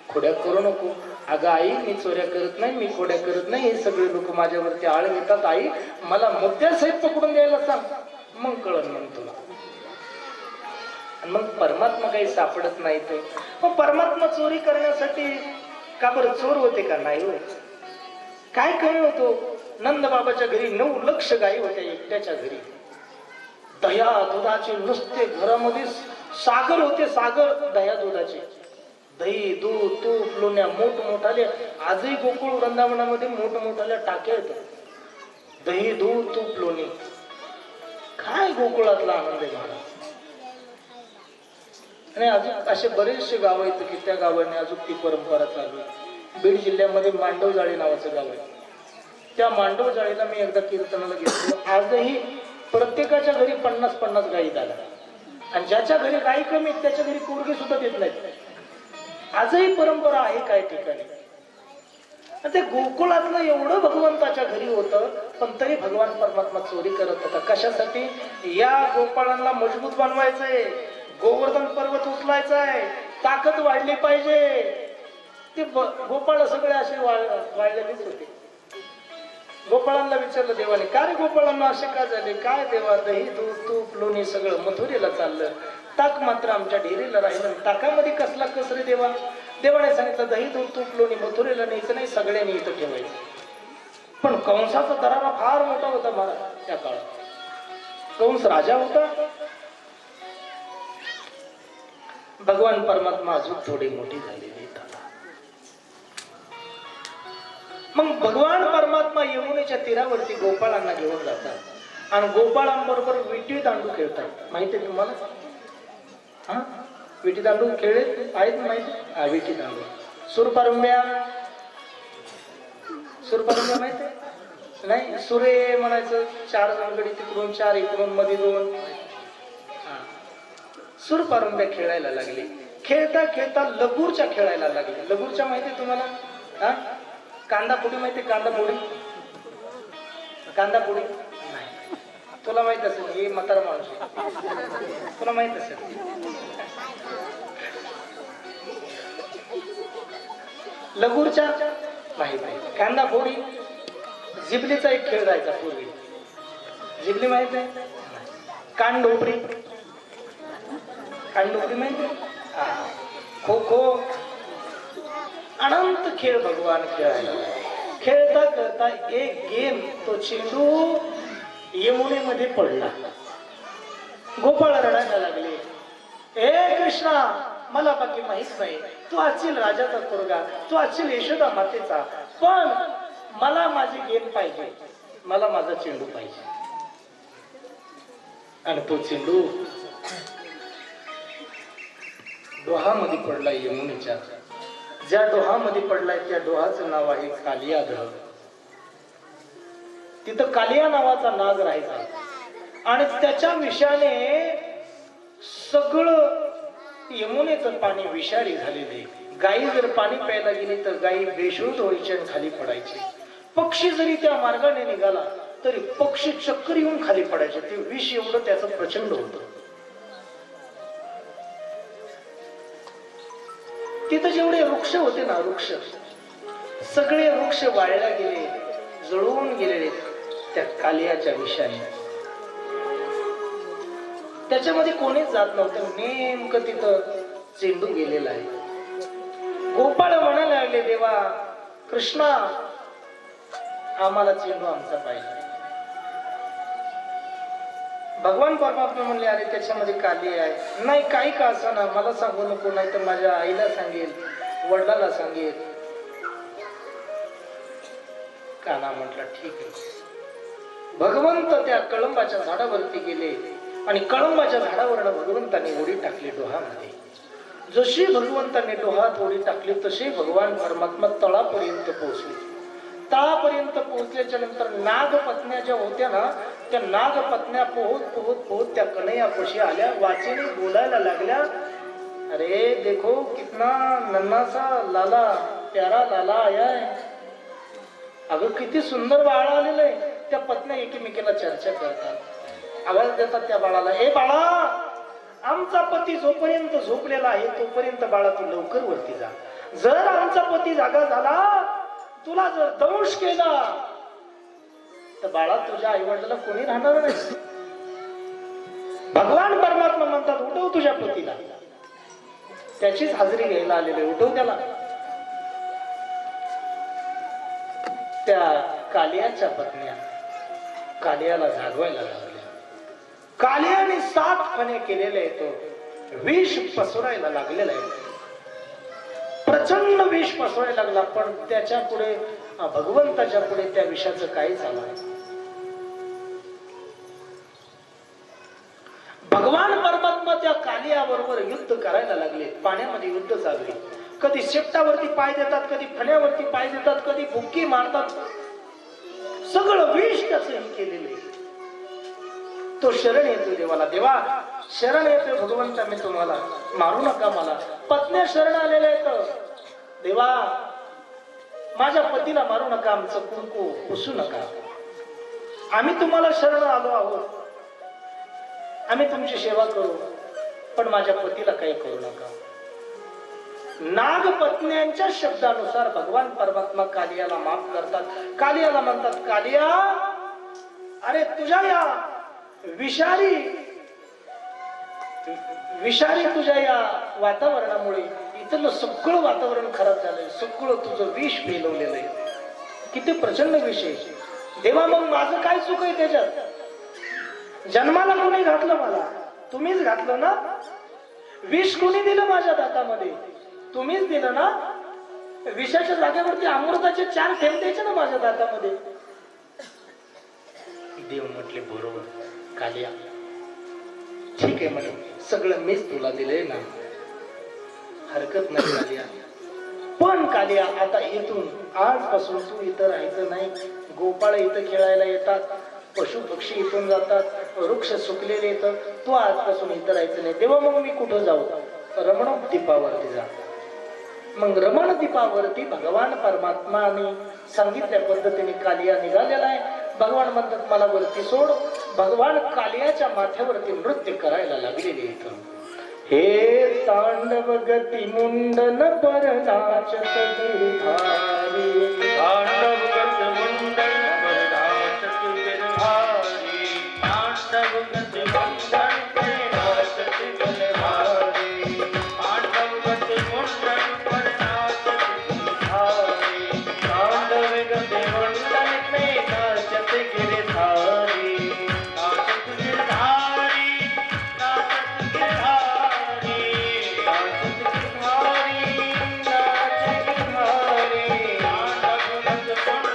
खोड्या करू नको. अगं आई मी चोऱ्या करत नाही, मी खोड्या करत नाही. हे सगळे लोक माझ्यावरती आळ येतात. आई मला मुद्द्यासहित पकडून द्यायला सांग, मग कळण मग तुला. मग परमात्मा काही सापडत नाही तर मग परमात्मा चोरी करण्यासाठी का बरं चोर होते का नाही हो. काय कमी होतो. नंद बाबाच्या घरी 9 लक्ष गायी होत्या एकट्याच्या घरी. दह्या दुधाचे नुसते घरामध्ये सागर होते, सागर दह्या दुधाचे. दही दूध तूप लोण्या मोठमोठाल्या. आजही गोकुळ वृंदावनामध्ये मोठमोठाल्या टाक्या येतात. दही दूध तूप लोणी, काय गोकुळातला आनंद आहे महाराज. आणि अजून असे बरेचसे गाव आहेत की त्या गावाने अजून ती परंपरा चालू आहे. बीड जिल्ह्यामध्ये मांडवजाळी नावाचं गाव आहे. त्या मांडवजाळीला मी एकदा कीर्तनाला घेतलो. आजही प्रत्येकाच्या घरी 50-50 गायी झाल्या, आणि ज्याच्या घरी गायी कमी त्याच्या घरी पोरगी सुद्धा देत नाहीत. आजही परंपरा आहे काही ठिकाणी. ते गोकुळातलं एवढं भगवंताच्या घरी होतं, पण तरी भगवान परमात्मा चोरी करत होता. कशासाठी. या गोपाळांना मजबूत बनवायचंय, गोवर्धन पर्वत उचलायचा आहे, ताकद वाढली पाहिजे. ते गोपाळ सगळे असे वाढलेलेच होते. गोपाळांना विचारलं देवाने, का रे गोपाळांना असे का झाले. काय देवा, दही दूध तूप लोणी सगळं मथुरेला चाललं, ताक मात्र आमच्या डेअरीला राहिलं. ताकामध्ये कसला कस रे देवा. देवाने सांगितलं दही दूध तूप लोणी मथुरेला न्यायचं नाही, सगळ्यांनी इथं ठेवायचं. पण कंसाचा दरारा फार मोठा होता महाराज त्या काळात. कंस राजा होता. भगवान परमात्मा अजून थोडी मोठी झालेली. मग भगवान परमात्मा यमुनेच्या तीरावरती गोपाळांना घेऊन जातात आणि गोपाळांबरोबर विटी दांडू खेळतात. माहिती आहे तुम्हाला. हा विटी दांडू खेळ आहेत माहिती. हा विटी दांडू. सुरपारंब्या माहिती नाही. सुरे म्हणायचं, 4 गडी तिकडून 4 इकडून मध्ये 2. सुरपारंब्या खेळायला लागले. खेळता खेळता लगूरच्या खेळायला लागले. लगूरच्या माहिती तुम्हाला. हा कांदा पोडी माहिती. कांदा पोडी नाही. तुला माहित असेल, हे म्हातारा माणूस आहे, तुला माहित असेल. लगूरच्या माहिती. कांदा पोडी. जिबलीचा एक खेळ राहायचा पूर्वी. जिबली माहित आहे. कानडोबरी माहिती. खो खो. अनंत खेळ भगवान खेळायला. खेळता खेळता एक गेम, तो चेंडू यमुनेमध्ये पडला. गोपाळ रडायला लागले, ए कृष्णा मला बाकी माहित नाही, तू असशील राजाचा पोरगा, तू असशील यशोदा मातेचा, पण मला माझी गेम पाहिजे, मला माझा चेंडू पाहिजे. आणि तो चेंडू डोहामध्ये पडला यमुनेच्या. ज्या डोहामध्ये पडलाय त्या डोहाचं नाव आहे कालियाग्रह. तिथं कालिया नावाचा नाग राहायचा आणि त्याच्या विषाने सगळं यमुनेचं पाणी विषारी झालेले. गायी जर पाणी प्यायला गेली तर गायी बेशुद्ध व्हायची आणि खाली पडायची. पक्षी जरी त्या मार्गाने निघाला तरी पक्षी चक्कर येऊन खाली पडायचे. ते विष एवढं त्याचं प्रचंड होतं. तिथं जेवढे वृक्ष होते ना, वृक्ष सगळे वृक्ष वाळल्या गेले, जळून गेलेले त्या कालियाच्या विषाने. त्याच्यामध्ये कोणीच जात नव्हतं. नेमकं तिथं चेंडू गेलेला आहे. गोपाळ म्हणायला लागले, देवा कृष्णा आम्हाला चेंडू आमचा पाहिजे. भगवान परमात्मा म्हणले अरे त्याच्यामध्ये काली आहे. नाही काही का असं मला सांगू नको, नाही तर माझ्या आईला सांगेल, वडिलाला सांगेल. काना म्हटलं ठीक आहे. भगवंत त्या कळंबाच्या झाडावरती गेले आणि कळंबाच्या झाडावर भगवंताने उडी टाकली डोहामध्ये. जशी भगवंताने डोहात उडी टाकली तशी भगवान परमात्मा तळापर्यंत पोहोचले. तळापर्यंत पोहोचल्याच्या नंतर नागपत्न्या ज्या होत्या ना, त्या नागपत्न्या पोहत पोहत पोहत त्या कन्हैयापाशी आल्या. वाचेने बोलायला लागल्या, अरे देखो कितना नन्हा सा लाला, प्यारा लाला आया है. अगं किती सुंदर बाळ आलेलं आहे. त्या पत्न्या एकमेकीला चर्चा करतात, आवाज देतात त्या बाळाला, ए बाळा, आमचा पती जोपर्यंत झोपलेला आहे तोपर्यंत बाळा तू लवकर वरती जा. जर आमचा पती जागा झाला, तुला जर दंश केला तर बाळा तुझ्या आई वडिलांना कोणी राहणार नाही. भगवान परमात्मा म्हणतात उठव तुझ्या पतीला. त्याचीच हाजरी घ्यायला आलेले, उठव त्याला. त्या कालियाच्या पत्न्या कालियाला जागवायला लागल्या. कालियाने 7 फणे केलेले आहेत. विष पसरायला लागलेलं आहे. प्रचंड विष पसरायला लागला. पण त्याच्या पुढे, भगवंताच्या पुढे त्या विषाचं काही झालं नाही. भगवान परमात्मा त्या कालियाबरोबर युद्ध करायला लागले. पाण्यामध्ये युद्ध चालू आहे. कधी शेपटावरती पाय देतात, कधी फण्यावरती पाय देतात, कधी बुक्की मारतात. सगळं विष त्याचं केलेलं आहे. तो शरण येतो देवाला, देवा शरण येतो भगवंता, मी तुम्हाला मारू नका. मला पत्न्या शरण आलेल्या आहेत, देवा माझ्या पतीला मारू नका, आमचं कुंकू पुसू नका. आम्ही तुम्हाला शरण आलो आहोत, आम्ही तुमची सेवा करू, पण माझ्या पतीला काही करू नका. नागपत्न्यांच्या शब्दानुसार भगवान परमात्मा कालियाला माफ करतात. कालियाला म्हणतात, कालिया अरे तुझ्या या विषारी तुझ्या या वातावरणामुळे इथलं सगळं वातावरण खराब झालंय. सगळं तुझं विष पेलवलेलं आहे. किती प्रचंड विष आहे. देवा मग माझं काय चूक आहे त्याच्यात? जन्माला कोणी घातलं? मला तुम्हीच घातलं ना. विष कोणी दिलं माझ्या दातामध्ये? तुम्हीच दिलं ना. विषाच्या जागेवरती अमृताचे 4 थेंब द्यायचे ना माझ्या दातामध्ये. देव म्हटले बरोबर कालिया, ठीक आहे म्हणे, सगळं मीच तुला दिलंय ना, हरकत नाही कालिया. पण कालिया आता इथून आजपासून तू इथं राहायचं नाही. गोपाळ इथं खेळायला येतात, पशु पक्षी इथून जातात, वृक्ष सुकलेले येतं, तू आजपासून इथं राहायचं नाही. तेव्हा मग मी कुठं जाऊ? रमणद्वीपावरती जा. मग रमणद्वीपावरती भगवान परमात्माने सांगितल्या पद्धतीने कालिया निघालेला आहे. भगवान म्हणतात मला वरती सोड. भगवान कालियाच्या माथ्यावरती नृत्य करायला लागलेले इथं. हे तांडव गती मुंडन पर नाचत गिरधारी, तांडव गती मुंडन पर नाचत गिरधारी, तांडव गती मुंडन पर नाचत गिरधारी, तांडव गती मुंडन पर नाचत गिरधारी, तांडव गती मुंडन पे नाचत गिरधारी, नाचत गिरधारी, नाचत गिरधारी, नाचत गिरधारी, नाचत गिरधारी, तांडव गती मुंडन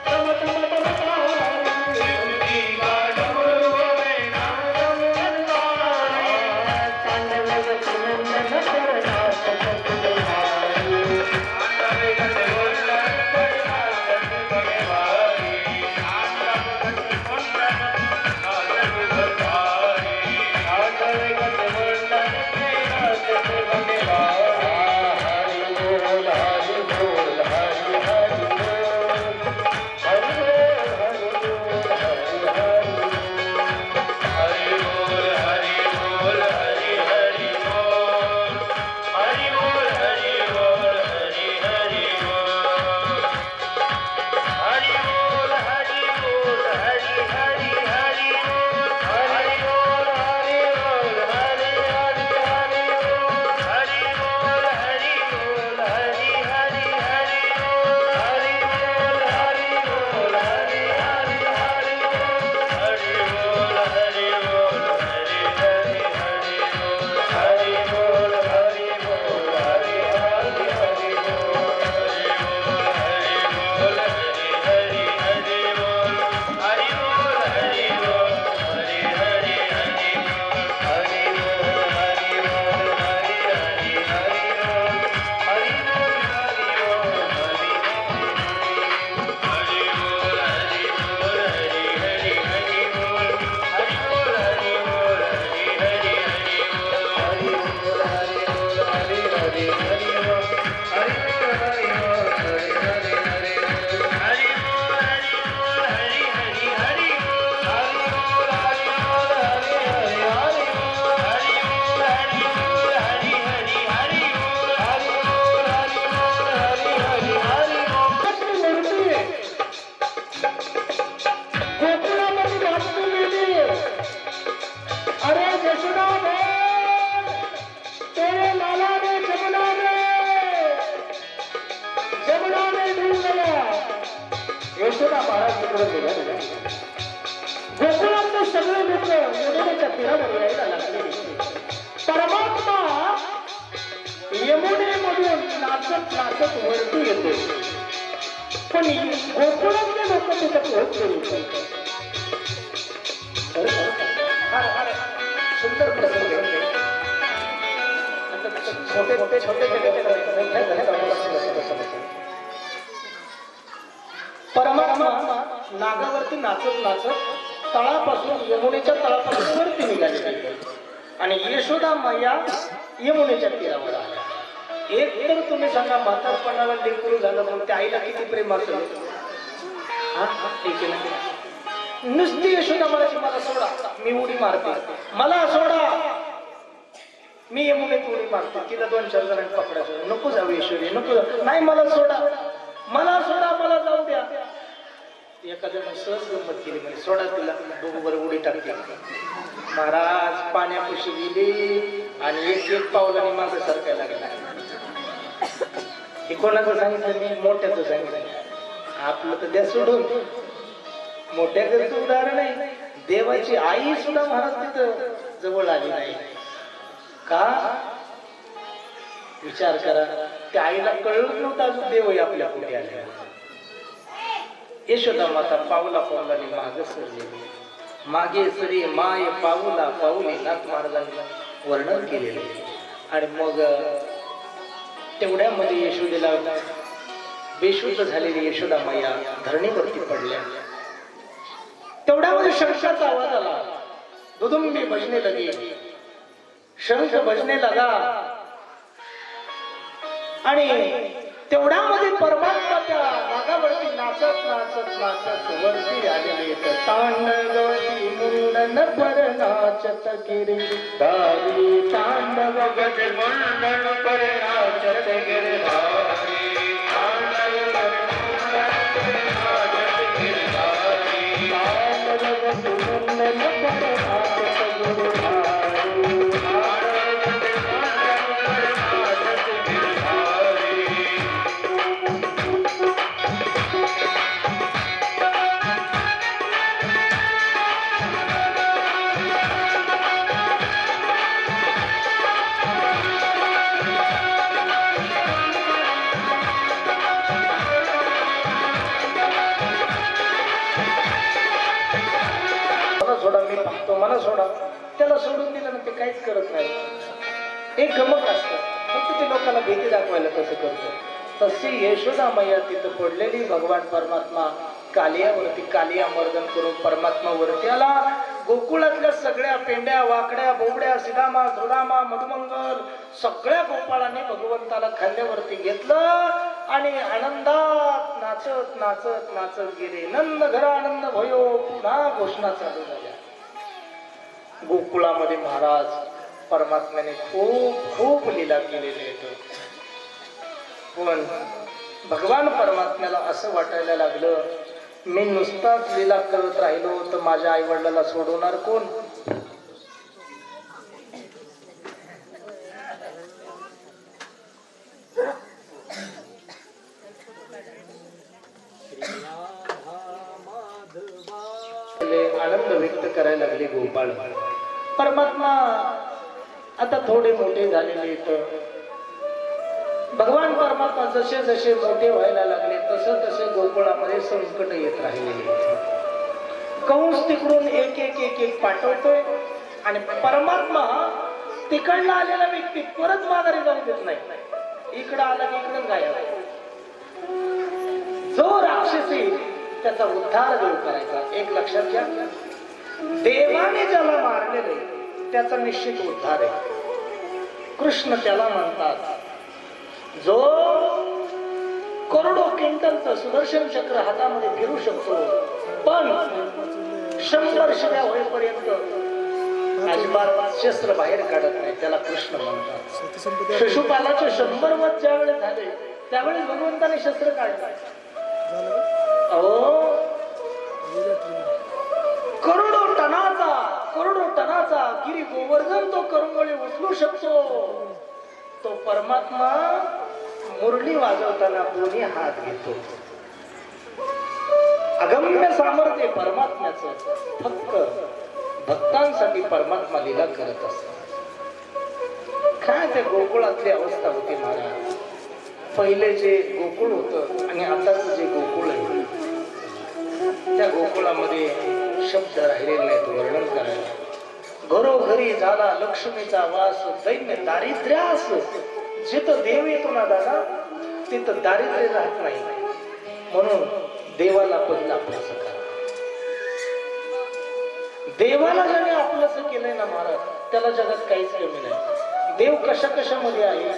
तम तम तम तारी तुमची गाठ मुरवणे नाम संवत्सारी तांडव नंदन करनाथ सतगुरुवारी तांडव नंदन करनाथ सतगुरुवारी यशोदा महाराज तिकडे गेले. गोकुळातले सगळे लोक यमुनेच्या तीरावर यायला लागले. परमात्मा यमुनेमधून नाचत नाचत वरती येतो, पण गोकुळातले लोक तिथे पोहोचले. सुंदर प्रसंग छोटे छोटे परमात्मा नागावरती नाचत नाचत तळापासून यमुनेच्या तळापासून वरती निघाले आणि यशोदा मैया यमुनेच्या तीरावर आल्या. एक तर तुम्ही सांगा, म्हातारपणाला लेकरू झालं पण त्या आईला किती प्रेम असेल. नुसती यशोदा म्हणायची, मला सोडा, मी उडी मारते, मला सोडा, मी यमुनेत उडी मारते. तिला 2-4 जणांनी पकडायचं, नको जाऊ ईश्वरी, नको जाऊ, नाही मला सोडा, मला सोडा, मला जाऊ द्या. एखाद्याने सहज गंमत केली, म्हणजे सोडा तिला, बरोबर उडी टाकली. महाराज पाण्यापाशी गेली आणि एक पावलाने मागं सरकायला लागला. हे कोणाचं सांगितलं? मी मोठ्याचं सांगितलं. आपलं तर द्या सोडून, मोठ्याचं उदाहरण नाही. देवाची आई सुद्धा महाराज तिथं जवळ आली नाही का? विचार करा, त्या आईला कळलं नव्हतं अजून देव आपल्या पुढे आले. यशोदा माता पावला पावलाने मागे सरली. मागे सरी माय पाऊला पाऊली नाथ महाराजांनी वर्णन केलेले. आणि मग तेवढ्यामध्ये यशोदेला बेशुद्ध झालेली यशोदा मैया धरणीवरती पडल्या. तेवढ्यामध्ये शंखाचा आवाज आला, दुदुंबी बजने लगी, शंख बजने लगा. आणि तेवढ्यामध्ये परमात्मा त्या नागावरती नाचत नाचत नाचत वरती आलेले. तांडवती मुंडन पर नाचत गिरधारी, तांडव गज मुंडन पर नाचत गिरधारी, तांडव गज मुंडन पर नाचत गिरधारी, तांडव गज मुंडन पर नाचत गिरधारी. सोडतो, मला सोडा. त्याला सोडून दिलं ना ते काहीच करत नाही. एक गमक असतं, फक्त ते लोकांना भीती दाखवायला तसं करतो. तशी यशोदा मैया तिथं पडलेली, भगवान परमात्मा कालियावरती कालिया मर्दन करून परमात्मा वरती आला. गोकुळातल्या सगळ्या पेंड्या, वाकड्या, बोबड्या, सिदामा, सुदामा, मधुमंगल सगळ्या गोपाळांनी भगवंताला खांद्यावरती घेतलं आणि आनंदात नाचत नाचत नाचत गेले. नंद घर आनंद भयो, पुन्हा घोषणा चालू झाल्या. गोकुळामध्ये महाराज परमात्म्याने खूप खूप लीला केलेली आहेत. पण भगवान परमात्म्याला असं वाटायला लागलं, मी नुसताच लीला करत राहिलो तर माझ्या आई वडिलाला सोडवणार कोण? आनंद व्यक्त करायला लागले गोपाळ. परमात्मा आता थोडे मोठे झालेले तर भगवान परमात्मा जसे जसे मोठे व्हायला लागले तसं तसे गोकुळामध्ये संकट येत राहिले. कंस तिकडून एक एक एक एक पाठवतोय आणि परमात्मा तिकडला आलेला व्यक्ती परत माघारी जाऊ देत नाही. इकडं आला की इकडंच गायब. जो राक्षसी त्याचा उद्धार देव करायचा. एक लक्षात घ्या, देवाने ज्याला मारलेले त्याचा निश्चित उद्धार आहे. कृष्ण त्याला म्हणतात जो करोडो क्विंटलचं सुदर्शन चक्र हातामध्ये फिरू शकतो, पण 100 शिव्या होईपर्यंत अजिबात शस्त्र बाहेर काढत नाही, त्याला कृष्ण म्हणतात. शिशुपालाचे 100 वध ज्यावेळेस झाले त्यावेळेस भगवंताने शस्त्र काढलं. अहो, करोडो टनाचा गिरी गोवर्धन तो करंगोळी उचलू शकतो. तो परमात्मा मुरली वाजवताना दोन्ही हात घेतो. अगम्य सामर्थ्य परमात्म्याचं. फक्त भक्तांसाठी परमात्मा लीला करत असतो. काय त्या गोकुळातली अवस्था होती महाराज. पहिले जे गोकुळ होतं आणि आताच जे गोकुळ आहे त्या गोकुळामध्ये शब्द राहिलेले नाहीत वर्णन करायला. घरोघरी झाला लक्ष्मीचा वास, दैन्य दारिद्र्यास. जिथं देव येतो ना दादा तिथं दारिद्र्य राहत नाही. म्हणून देवाला पहिला आपलंसं करा. देवाला ज्याने आपलंसं केलंय ना महाराज त्याला जगात काहीच कमी नाही. देव कशा कशामध्ये आहे?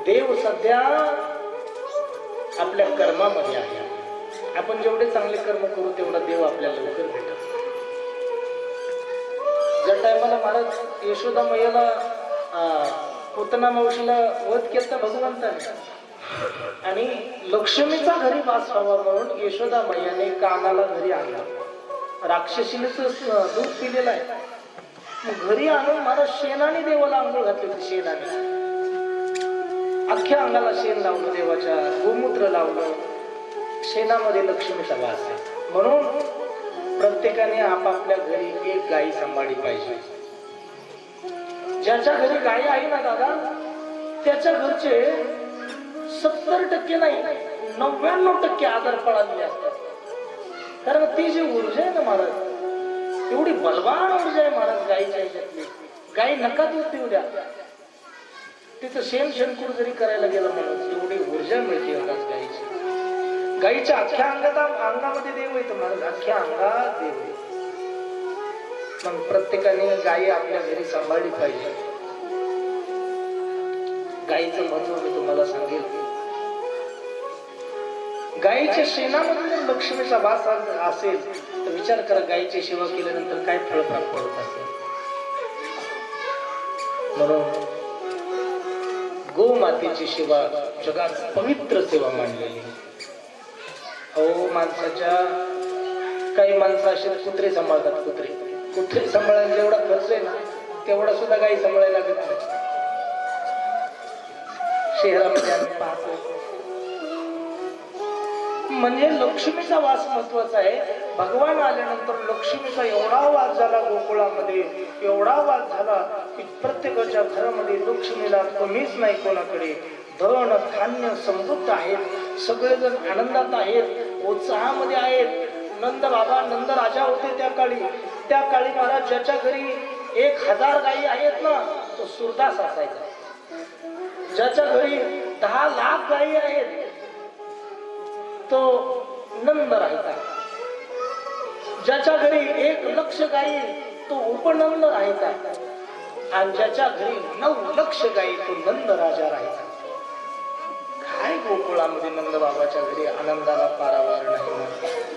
देव सध्या आपल्या कर्मामध्ये आहे. आपण जेवढे चांगले कर्म करू तेवढा देव आपल्याला लवकर भेटत. ज्या टायमाला महाराज यशोदा मैयाला पुतना मावशीला वध केला भगवंताने आणि लक्ष्मीचा घरी वास व्हावा म्हणून यशोदा मैयाने कानाला घरी आणला. राक्षसीनेच दूध पिलेलं आहे. घरी आणून महाराज शेणाने देवाला आंघोळ घातली होती. शेणाने अख्ख्या अंगाला शेण लावलं, देवाच्या गोमूत्र लावलं. शेणामध्ये लक्ष्मीचा वास आहे. म्हणून प्रत्येकाने आपापल्या घरी एक गाई सांभाळली पाहिजे. ज्याच्या घरी गाई आहे ना दादा त्याच्या घरचे 70% नाही 99% आदर पळालेले असतात. कारण ती जी ऊर्जा आहे ना महाराज एवढी बलवान ऊर्जा आहे महाराज गाईच्या ह्याच्यातली. गाई नका दूध देऊ द्या. तिचं शेण शेणकूर जरी करायला गेलं म्हणून एवढी ऊर्जा मिळते एवढाच गाईची. गाईच्या अख्ख्या अंगामध्ये देव येतो महाराज. अख्ख्या अंगात देव येतो. मग प्रत्येकाने गायी आपल्या घरी सांभाळली पाहिजे. गायीचं महत्व मी तुम्हाला सांगेल. गायीच्या शेणामध्ये जर लक्ष्मीचा वास असेल तर विचार करा गायीची सेवा केल्यानंतर काय फळ प्राप्त होत असेल. म्हणून गोमातेची सेवा जगात पवित्र सेवा मानलेली. अहो माणसाच्या काही माणसं असे कुत्रे सांभाळतात. कुत्रे सांभाळायला जेवढा खर्च आहे ना तेवढा सुद्धा गाई सांभाळायला लागत नाही. शहरामध्ये आम्ही पाहतो. म्हणजे लक्ष्मीचा वास महत्वाचा आहे. भगवान आल्यानंतर लक्ष्मीचा एवढा वास झाला गोकुळामध्ये, एवढा वास झाला की प्रत्येकाच्या घरामध्ये लक्ष्मीला कमीच नाही कोणाकडे. धन धान्य समृद्ध आहेत. सगळेजण आनंदात आहेत. उत्साहामध्ये आहेत. नंद बाबा नंद राजा होते त्या काळी महाराज ज्याच्या घरी 1000 गायी आहेत ना तो सुरदास असायचा. ज्याच्या घरी 10 लाख गायी आहेत तो नंद राहायचा. ज्याच्या घरी 1 लक्ष गायी तो उपनंद राहायचा. आणि ज्याच्या घरी 9 लक्ष गायी तो नंद राजा राहायचा. काय गोकुळामध्ये नंद बाबाच्या घरी आनंदाला पारावार नाही.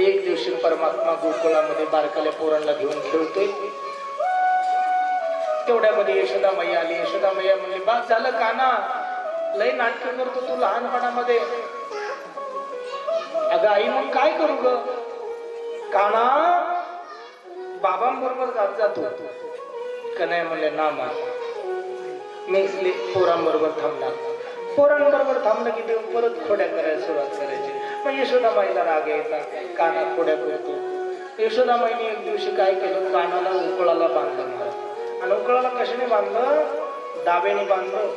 एक दिवशी परमात्मा गोकुळामध्ये बारकाल्या पोरांना घेऊन खेळतोय. तेवढ्यामध्ये यशोदा मैया आली. यशोदा मैया म्हणली बात झालं काना लय नाटक करतो तू लहानपणामध्ये. अगं आई मग काय करू ग. काना बाबांबरोबर जात जातो का नाही म्हणले ना मा मी पोरांबरोबर थांबणार. पोरांबरोबर थांबलं की ते परत खोड्या करायला सुरुवात करायची. मग यशोदा माईला राग यायचा. काना खोड्या करतो. यशोदा माईने एक दिवशी काय केलं कानाला उकळाला बांधलं महाराज. आणि उकळाला कशाने बांधलं दाब्याने बांधलं.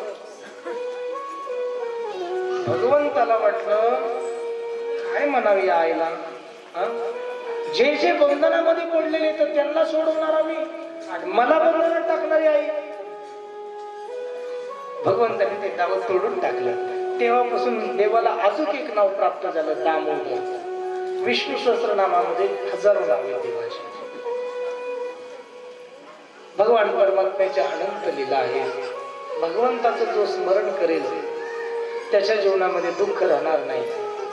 भगवंताला वाटलं काय म्हणावी आईला. जे जे बंधनामध्ये पडलेले तर त्यांना सोडवणार आम्ही आणि मला बंधनात टाकणारी आई. भगवंताने ते नाव तोडून टाकलं. तेव्हापासून देवाला अजून एक नाव प्राप्त झालं दामोदर. विष्णू सहस्रनामामध्ये 1000 नावे देवाची. भगवान परमात्म्याच्या अनंत लीला आहे. भगवंताचं जो स्मरण करेल त्याच्या जीवनामध्ये दुःख राहणार नाही.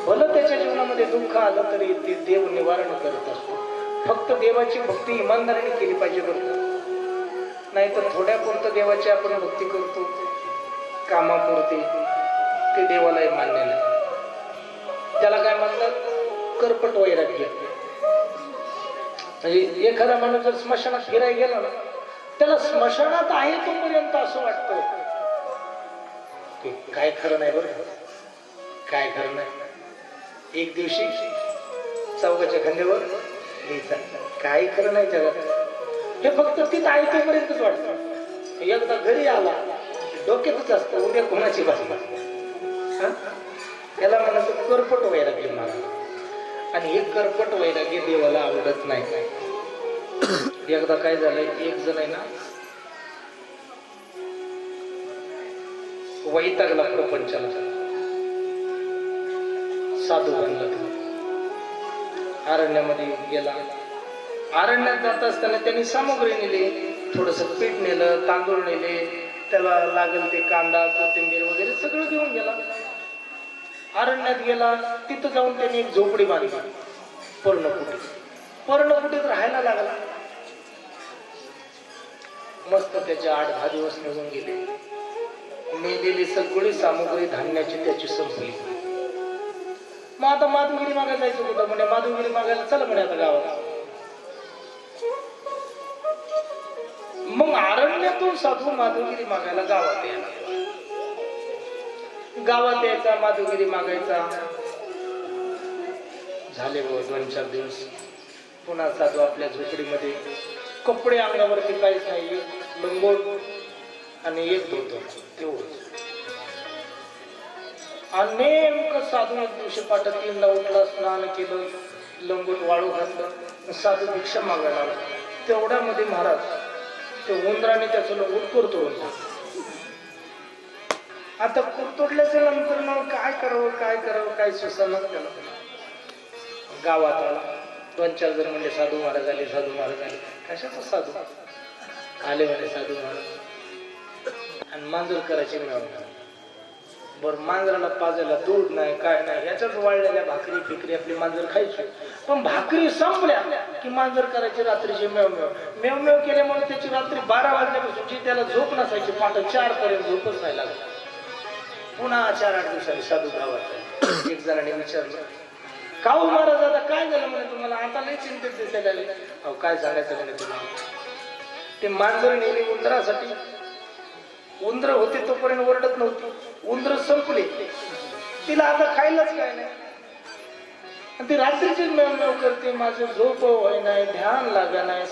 भलं त्याच्या जीवनामध्ये दुःख आलं तरी ते देव निवारण करत असतो. फक्त देवाची भक्ती इमानदारीने केली पाहिजे बरं. नाही तर थोड्या पुरतं देवाची आपण भक्ती करतो कामापुरते ते देवालाही मान्य नाही. त्याला काय म्हणतात करपट वैराग्य. म्हणजे एखादा माणूस जर स्मशानात फिरायला गेला ना त्याला स्मशानात आहे तोपर्यंत असं वाटतं काय खरं नाही बरं. काय खरं नाही. एक दिवशी चौकाच्या खांद्यावर काय खरं नाही जगात. हे फक्त ती ऐकूपर्यंतच वाटतं. एकदा घरी आला डोक्यातच असतं उद्या कोणाची बाजू. याला म्हणायचं करपट वैराग्य मला. आणि हे करपट वैराग्य देवाला आवडत नाही. एकदा काय झालंय एक जण आहे ना वैतागला प्रपंचाला. साधू बनला. अरण्यामध्ये गेला. अरण्यात जात असताना त्यांनी सामग्री नेली. थोडस पीठ नेलं तांदूळ नेले. त्याला लागेल ते कांदा कोथिंबीर वगैरे सगळं घेऊन गेला. अरण्यात गेला. तिथं जाऊन त्यांनी एक झोपडी बांधली. पर्णकुटीत राहायला लागला. मस्त त्याचे 8-10 दिवस निघून गेले. नेलेली सगळी सामग्री धान्याची त्याची संपली. मग आता माधुगिरी मागायला जायचं कुठं म्हणे. माधुगिरी मागायला चला म्हणे आता गावात. मग अरण्यातून साधू माधुगिरी मागायला गावात यायला. गावात यायचा माधुगिरी मागायचा. झाले 2-4 दिवस. पुन्हा साधू आपल्या झोपडीमध्ये. कपडे अंगावरती काहीच नाही. लंगोट आणि एक धोतर तेवढंच. आणि नेमकं साधू एक दिवशी पाठ 3ला उठला. स्नान केलं. लंगोट वाळू घातलं. साधू भिक्षा मागायला आला. तेवढ्यामध्ये महाराज ते उंदराने त्याचं लंगोट कुरतोडून टाकलं. आता कुरतोडल्याच्या नंतर मग काय करावं काय सुचना त्याला. गावात आला. 2-4 जण म्हणजे साधू महाराज आले. कशाचं साधू आले म्हणे साधू महाराज. आणि मांजर करायची मिळवणार. बरं मांजराला पाजायला दूध नाही काय नाही. याच्याच वाळलेल्या भाकरी फिकरी आपली मांजर खायची. पण भाकरी संपल्या की मांजर करायची रात्रीची मेव केल्यामुळे त्याची रात्री 12 वाजल्यापासून जी त्याला झोप नसायची पहाटे 4 पर्यंत झोपच नाही लागत. पुन्हा 4-8 दिवसांनी साधू गावात. एक जणांनी विचारलं काऊ महाराज आता काय झालं म्हणे तुम्हाला. आता लई चिंतेत दिसायला लागले. अहो काय सांगायचं म्हणे तुम्हाला. ते मांजर नेली उंदरासाठी. उंदर होते तोपर्यंत ओरडत नव्हती. उंदर संपले. तिला आता खायलाच काय नाही. ती रात्रीचीच मेव करते. माझं झोप होय नाही ध्यान लागा नाही.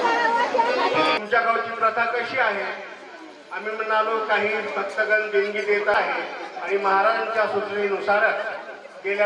तुमच्या गावची प्रथा कशी आहे? आम्ही म्हणालो काही भक्तगण देणगी देत आहे आणि महाराजांच्या सूचनेनुसारच गेल्या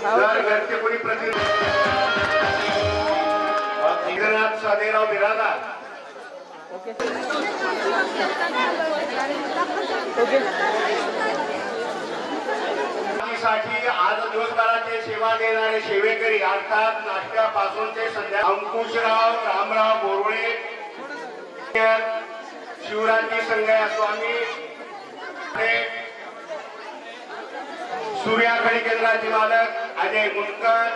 जर घरचे कोणी प्रतिनिधी साधेराव बिरादार साठी आज दिवसभराचे सेवा देणारे सेवेकरी अर्थात नाश्त्यापासून ते संध्या अंकुशराव रामराव बोरवळे, शिवराजी संगया स्वामी, सूर्याखळी केंद्राचे मालक अजय मुटकर,